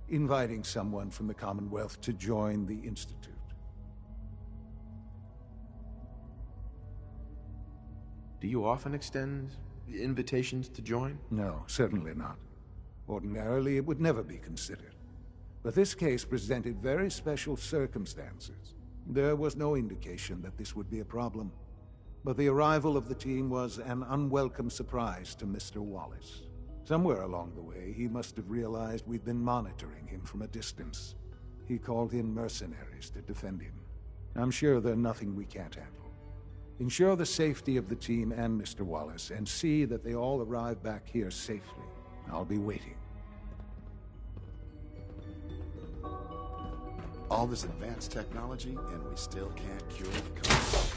inviting someone from the Commonwealth to join the Institute. Do you often extend invitations to join? No, certainly not. Ordinarily, it would never be considered. But this case presented very special circumstances. There was no indication that this would be a problem. But the arrival of the team was an unwelcome surprise to Mr. Wallace. Somewhere along the way, he must have realized we'd been monitoring him from a distance. He called in mercenaries to defend him. I'm sure they're nothing we can't handle. Ensure the safety of the team and Mr. Wallace, and see that they all arrive back here safely. I'll be waiting. All this advanced technology, and we still can't cure the cause.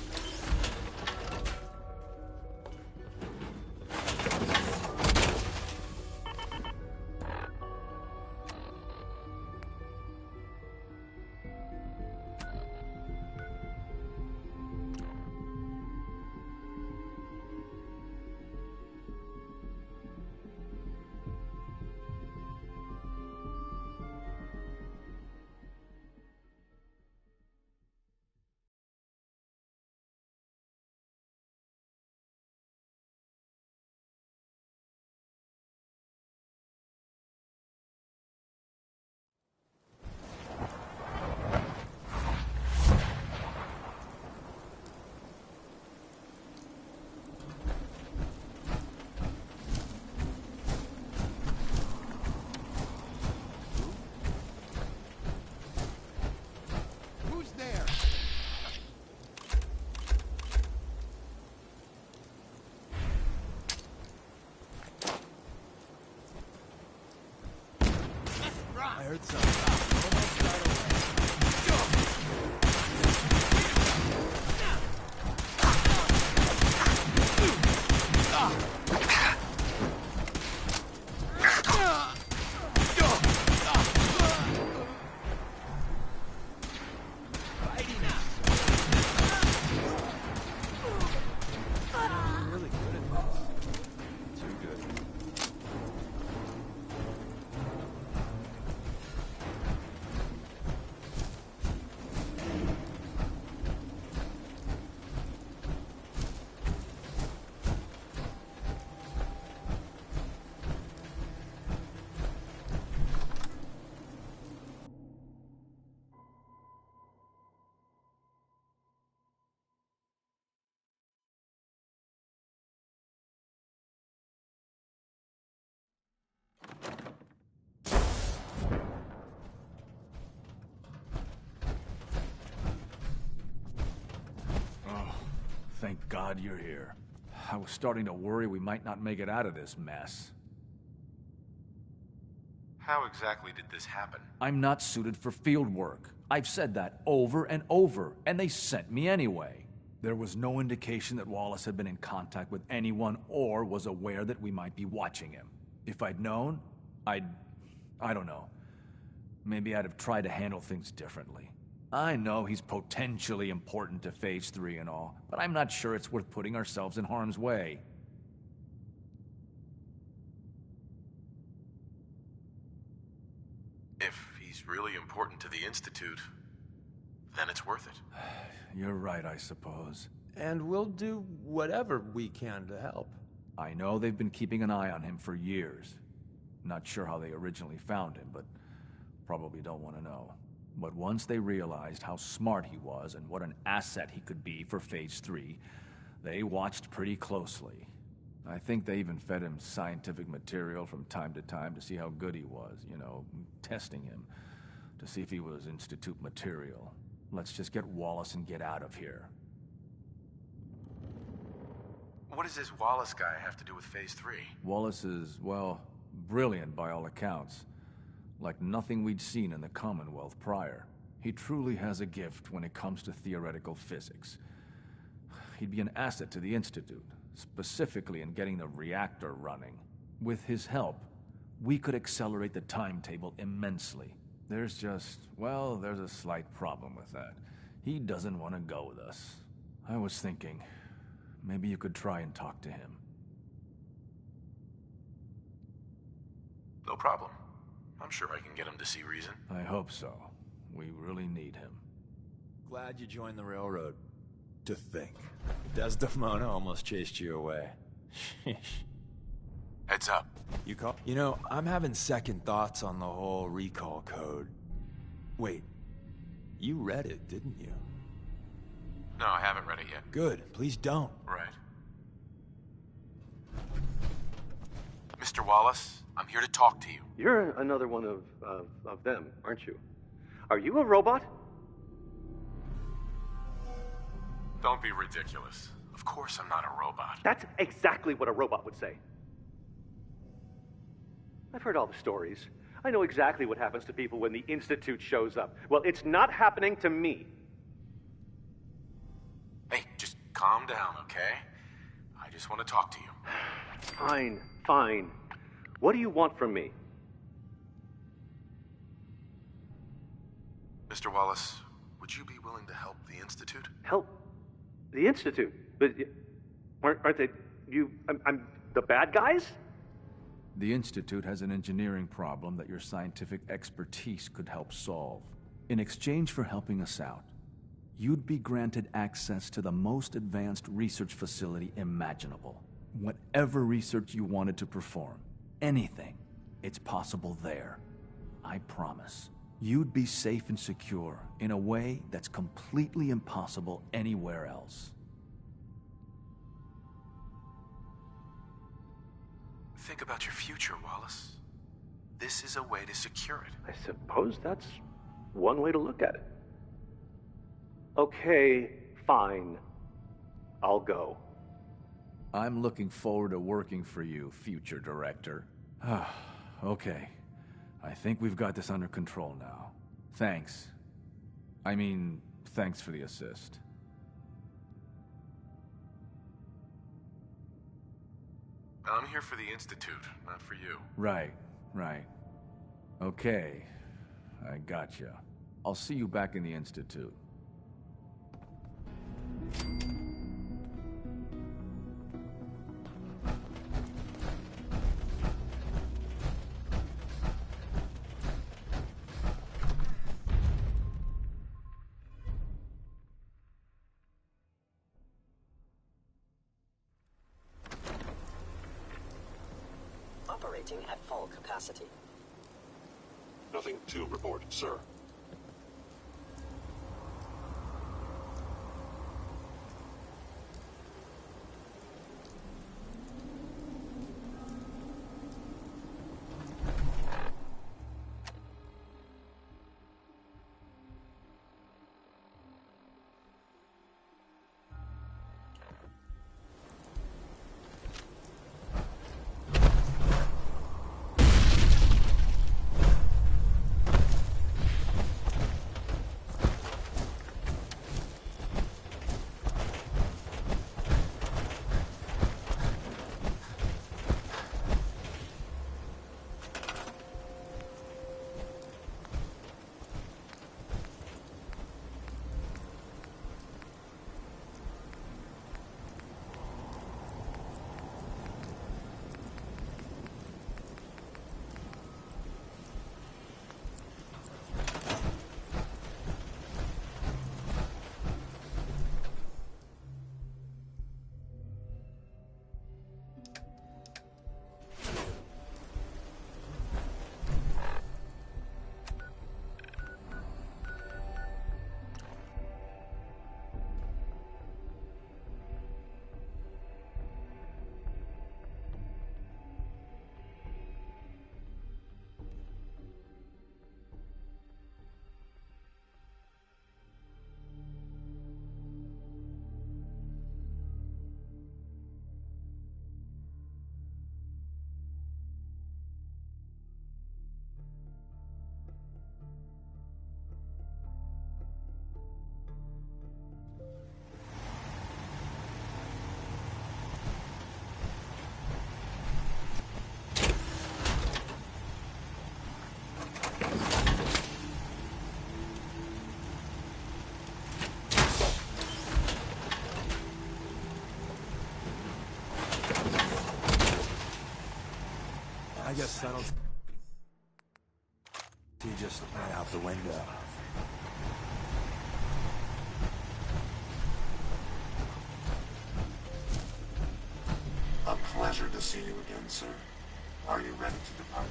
I heard something. Almost got away. Really good at this. Too good. Thank God you're here. I was starting to worry we might not make it out of this mess. How exactly did this happen? I'm not suited for field work. I've said that over and over, and they sent me anyway. There was no indication that Wallace had been in contact with anyone or was aware that we might be watching him. If I'd known, I don't know. Maybe I'd have tried to handle things differently. I know he's potentially important to Phase 3 and all, but I'm not sure it's worth putting ourselves in harm's way. If he's really important to the Institute, then it's worth it. You're right, I suppose. And we'll do whatever we can to help. I know they've been keeping an eye on him for years. Not sure how they originally found him, but probably don't want to know. But once they realized how smart he was and what an asset he could be for Phase 3, they watched pretty closely. I think they even fed him scientific material from time to time to see how good he was, you know, testing him, to see if he was Institute material. Let's just get Wallace and get out of here. What does this Wallace guy have to do with Phase 3? Wallace is, well, brilliant by all accounts. Like nothing we'd seen in the Commonwealth prior. He truly has a gift when it comes to theoretical physics. He'd be an asset to the Institute, specifically in getting the reactor running. With his help, we could accelerate the timetable immensely. There's just, well, there's a slight problem with that. He doesn't want to go with us. I was thinking, maybe you could try and talk to him. No problem. I'm sure I can get him to see reason. I hope so. We really need him. Glad you joined the railroad. To think. Desdemona almost chased you away. Heads up. You call? You know, I'm having second thoughts on the whole recall code. Wait. You read it, didn't you? No, I haven't read it yet. Good. Please don't. Right. Mr. Wallace, I'm here to talk to you. You're another one of them, aren't you? Are you a robot? Don't be ridiculous. Of course I'm not a robot. That's exactly what a robot would say. I've heard all the stories. I know exactly what happens to people when the Institute shows up. Well, it's not happening to me. Hey, just calm down, okay? I just want to talk to you. Fine, fine. What do you want from me? Mr. Wallace, would you be willing to help the Institute? Help? The Institute? But aren't they... I'm the bad guys? The Institute has an engineering problem that your scientific expertise could help solve. In exchange for helping us out, you'd be granted access to the most advanced research facility imaginable. Whatever research you wanted to perform, anything, it's possible there. I promise. You'd be safe and secure in a way that's completely impossible anywhere else. Think about your future, Wallace. This is a way to secure it. I suppose that's one way to look at it. Okay, fine. I'll go. I'm looking forward to working for you, future director. Okay. I think we've got this under control now. Thanks. I mean, thanks for the assist. I'm here for the Institute, not for you. Right. Okay. I gotcha. I'll see you back in the Institute. Operating at full capacity. Nothing to report, sir. I guess that'll... He just went out the window. A pleasure to see you again, sir. Are you ready to depart?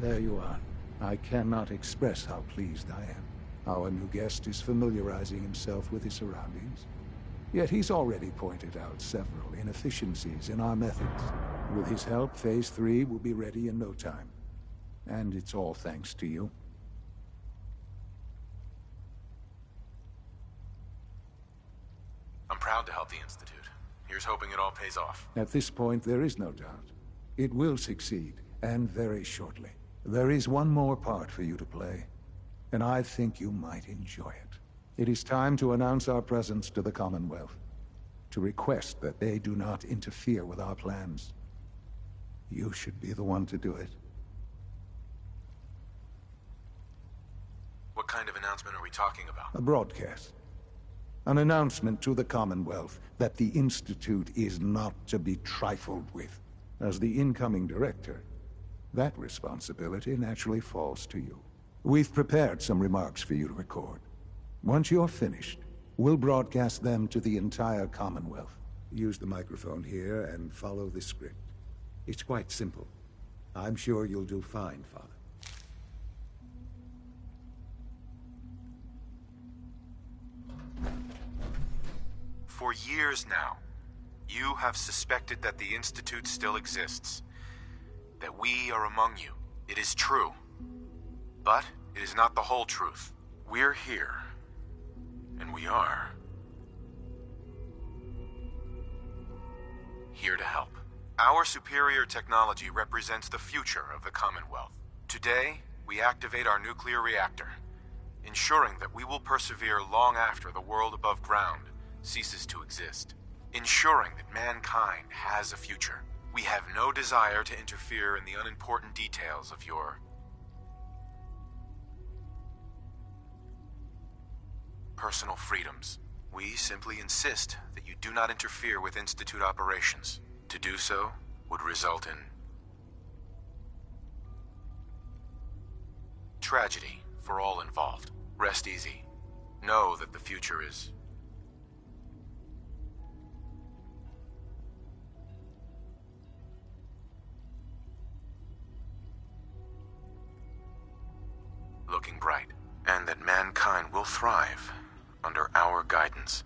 There you are. I cannot express how pleased I am. Our new guest is familiarizing himself with his surroundings. Yet he's already pointed out several inefficiencies in our methods. With his help, Phase 3 will be ready in no time. And it's all thanks to you. I'm proud to help the Institute. Here's hoping it all pays off. At this point, there is no doubt. It will succeed, and very shortly. There is one more part for you to play, and I think you might enjoy it. It is time to announce our presence to the Commonwealth, to request that they do not interfere with our plans. You should be the one to do it. What kind of announcement are we talking about? A broadcast. An announcement to the Commonwealth that the Institute is not to be trifled with. As the incoming director, that responsibility naturally falls to you. We've prepared some remarks for you to record. Once you're finished, we'll broadcast them to the entire Commonwealth. Use the microphone here and follow the script. It's quite simple. I'm sure you'll do fine, Father. For years now, you have suspected that the Institute still exists. That we are among you. It is true. But it is not the whole truth. We're here. And we are here to help. Our superior technology represents the future of the Commonwealth. Today, we activate our nuclear reactor, ensuring that we will persevere long after the world above ground ceases to exist. Ensuring that mankind has a future. We have no desire to interfere in the unimportant details of your personal freedoms. We simply insist that you do not interfere with Institute operations. To do so would result in tragedy for all involved. Rest easy. Know that the future is looking bright, and that mankind will thrive under our guidance.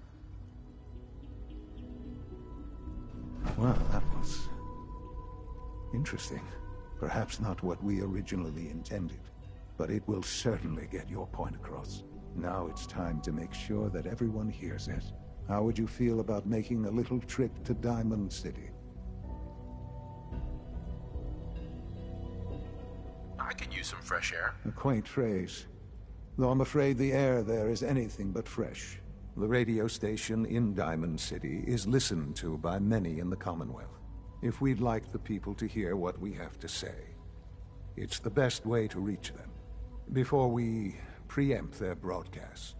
Well, that was interesting. Perhaps not what we originally intended, but it will certainly get your point across. Now it's time to make sure that everyone hears it. How would you feel about making a little trip to Diamond City? I could use some fresh air. A quaint phrase, though I'm afraid the air there is anything but fresh. The radio station in Diamond City is listened to by many in the Commonwealth. If we'd like the people to hear what we have to say, it's the best way to reach them. Before we preempt their broadcast,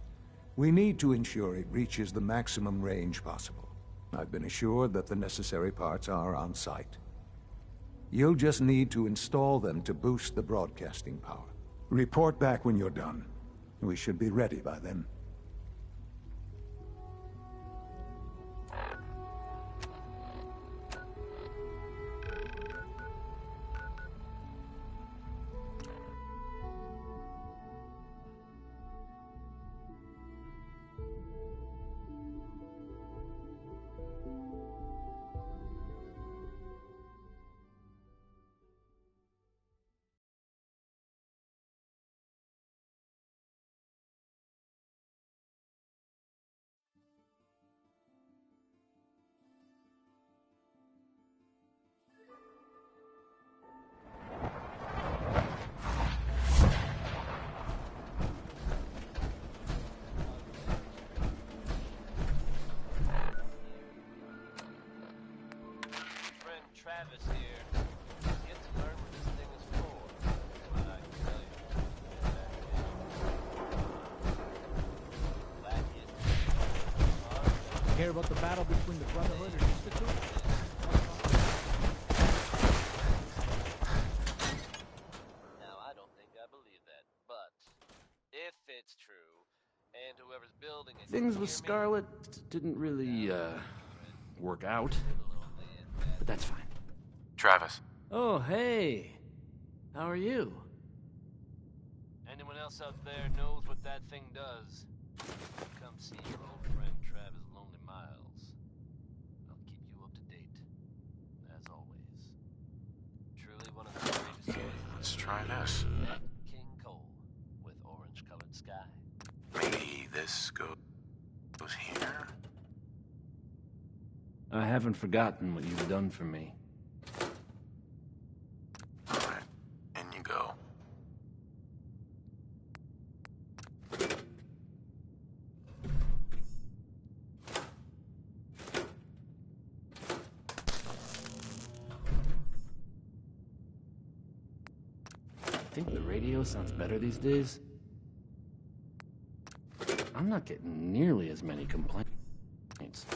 we need to ensure it reaches the maximum range possible. I've been assured that the necessary parts are on site. You'll just need to install them to boost the broadcasting power. Report back when you're done. We should be ready by then. Travis here. Get to learn what this thing is for. But I can tell you. Care about the battle between the Brotherhood and Institute? Now, I don't think I believe that, but if it's true, and whoever's building it... Things with Scarlet didn't really, work out. But that's fine. Travis. Oh, hey. How are you? Anyone else out there knows what that thing does? Come see your old friend Travis Lonely Miles. I'll keep you up to date, as always. Truly one of the greatest stories. Let's try this. King Cole with orange-colored sky. Maybe this goes here? I haven't forgotten what you've done for me. Alright, in you go. Think the radio sounds better these days? I'm not getting nearly as many complaints.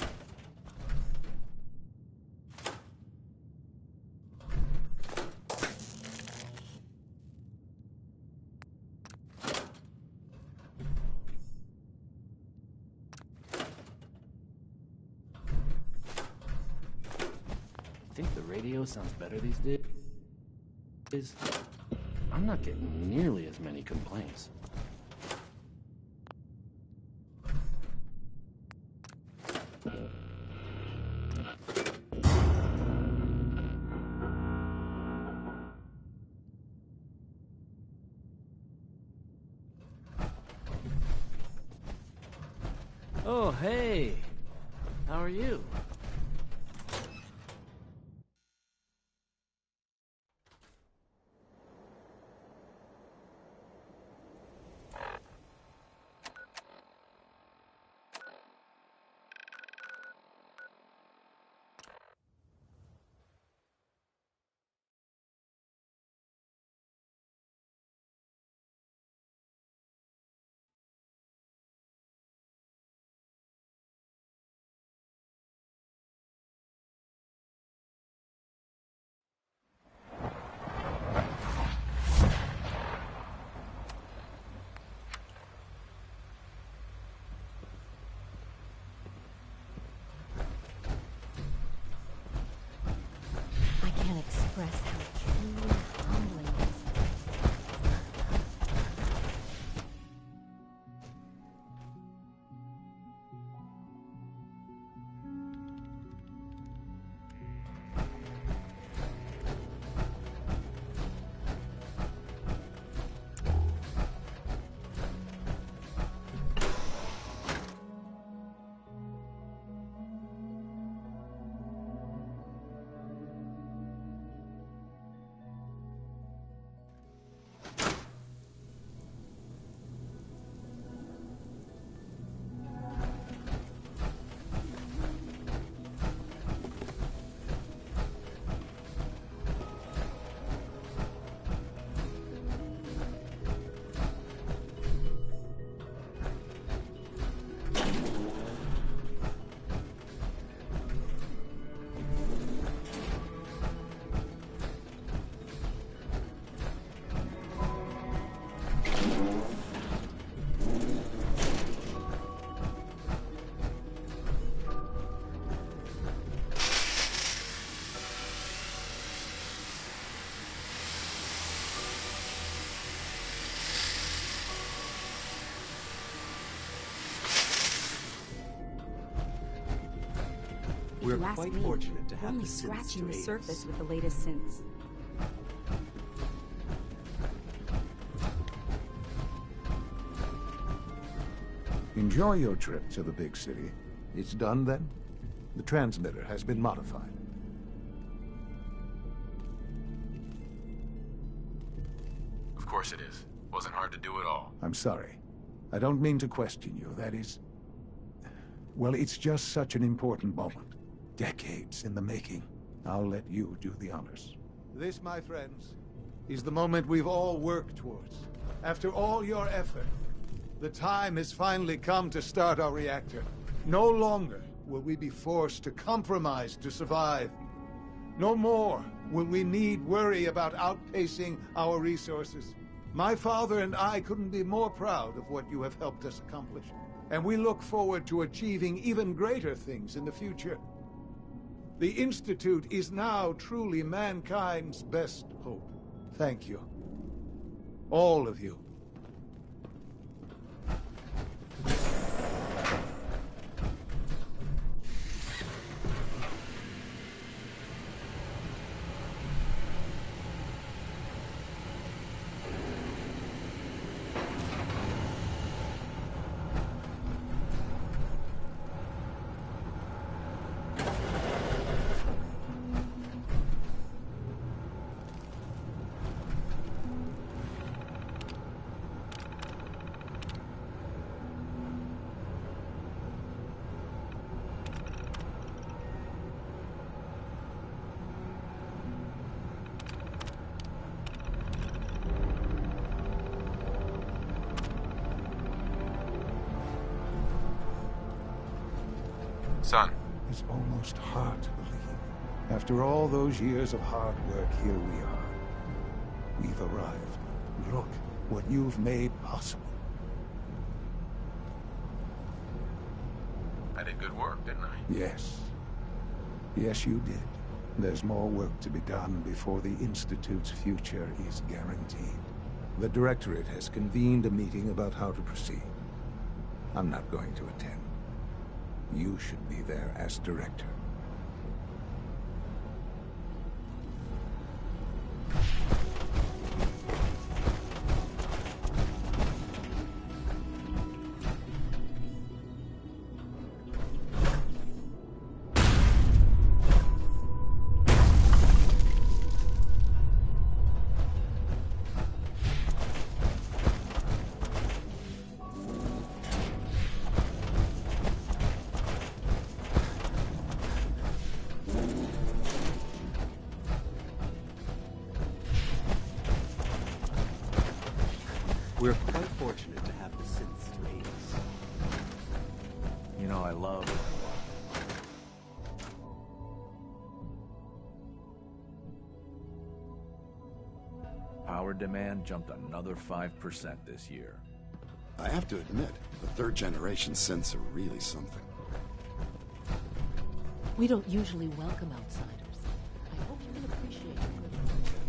think the radio sounds better these days? I'm not getting nearly as many complaints. Oh, hey. How are you? Express how truly humbling this We're quite fortunate to have only the synths scratching to the aid us. surface with the latest synths. Enjoy your trip to the big city. It's done then? The transmitter has been modified. Of course it is. Wasn't hard to do at all. I'm sorry. I don't mean to question you. That is... Well, it's just such an important moment. Decades in the making. I'll let you do the honors. This, my friends, is the moment we've all worked towards. After all your effort, the time has finally come to start our reactor. No longer will we be forced to compromise to survive. No more will we need worry about outpacing our resources. My father and I couldn't be more proud of what you have helped us accomplish. And we look forward to achieving even greater things in the future. The Institute is now truly mankind's best hope. Thank you. All of you. Son. It's almost hard to believe. After all those years of hard work, here we are. We've arrived. Look what you've made possible. I did good work, didn't I? Yes. Yes, you did. There's more work to be done before the Institute's future is guaranteed. The Directorate has convened a meeting about how to proceed. I'm not going to attend. You should be there as Director. We're quite fortunate to have the synths to aid us. You know, I love... Power demand jumped another 5% this year. I have to admit, the third-generation synths are really something. We don't usually welcome outsiders. I hope you can appreciate your good fortune.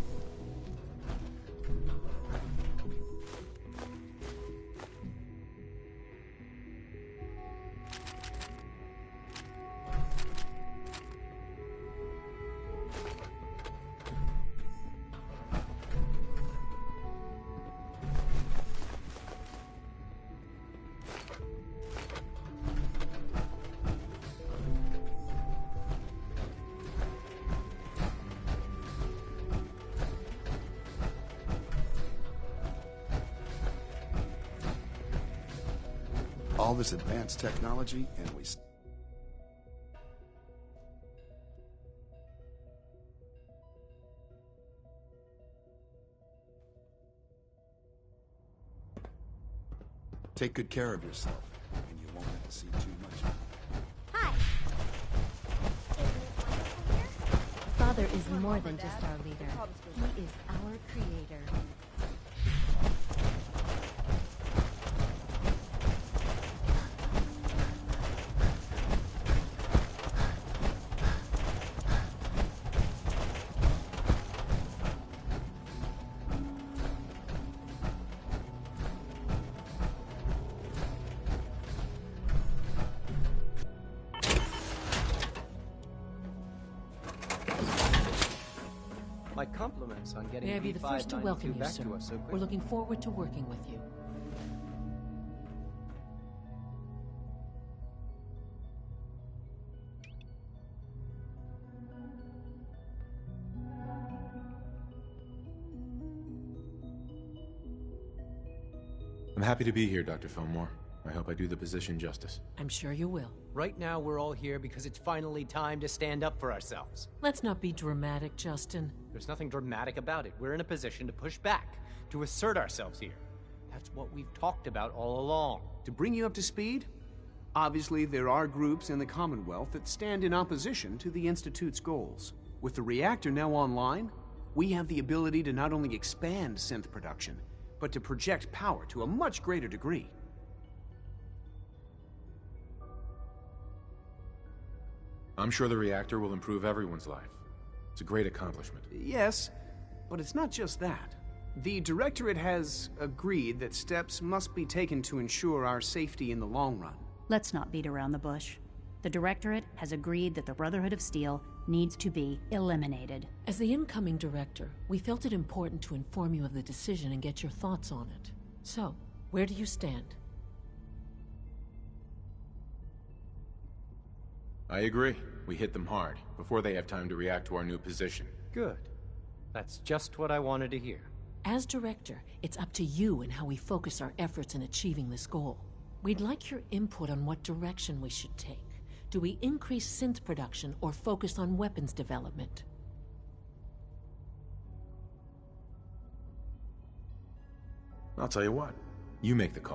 All this advanced technology, and we... Take good care of yourself, and you won't have to see too much. Hi. Father is more than just our leader. He is our creator. My compliments on getting May I be the first to welcome you, back sir. to us so quickly. We're looking forward to working with you. I'm happy to be here, Dr. Fillmore. I hope I do the position justice. I'm sure you will. Right now, we're all here because it's finally time to stand up for ourselves. Let's not be dramatic, Justin. There's nothing dramatic about it. We're in a position to push back, to assert ourselves here. That's what we've talked about all along. To bring you up to speed, obviously there are groups in the Commonwealth that stand in opposition to the Institute's goals. With the reactor now online, we have the ability to not only expand synth production, but to project power to a much greater degree. I'm sure the reactor will improve everyone's life. It's a great accomplishment. Yes, but it's not just that. The Directorate has agreed that steps must be taken to ensure our safety in the long run. Let's not beat around the bush. The Directorate has agreed that the Brotherhood of Steel needs to be eliminated. As the incoming director, we felt it important to inform you of the decision and get your thoughts on it. So, where do you stand? I agree. We hit them hard, before they have time to react to our new position. Good. That's just what I wanted to hear. As director, it's up to you and how we focus our efforts in achieving this goal. We'd like your input on what direction we should take. Do we increase synth production or focus on weapons development? I'll tell you what. You make the call.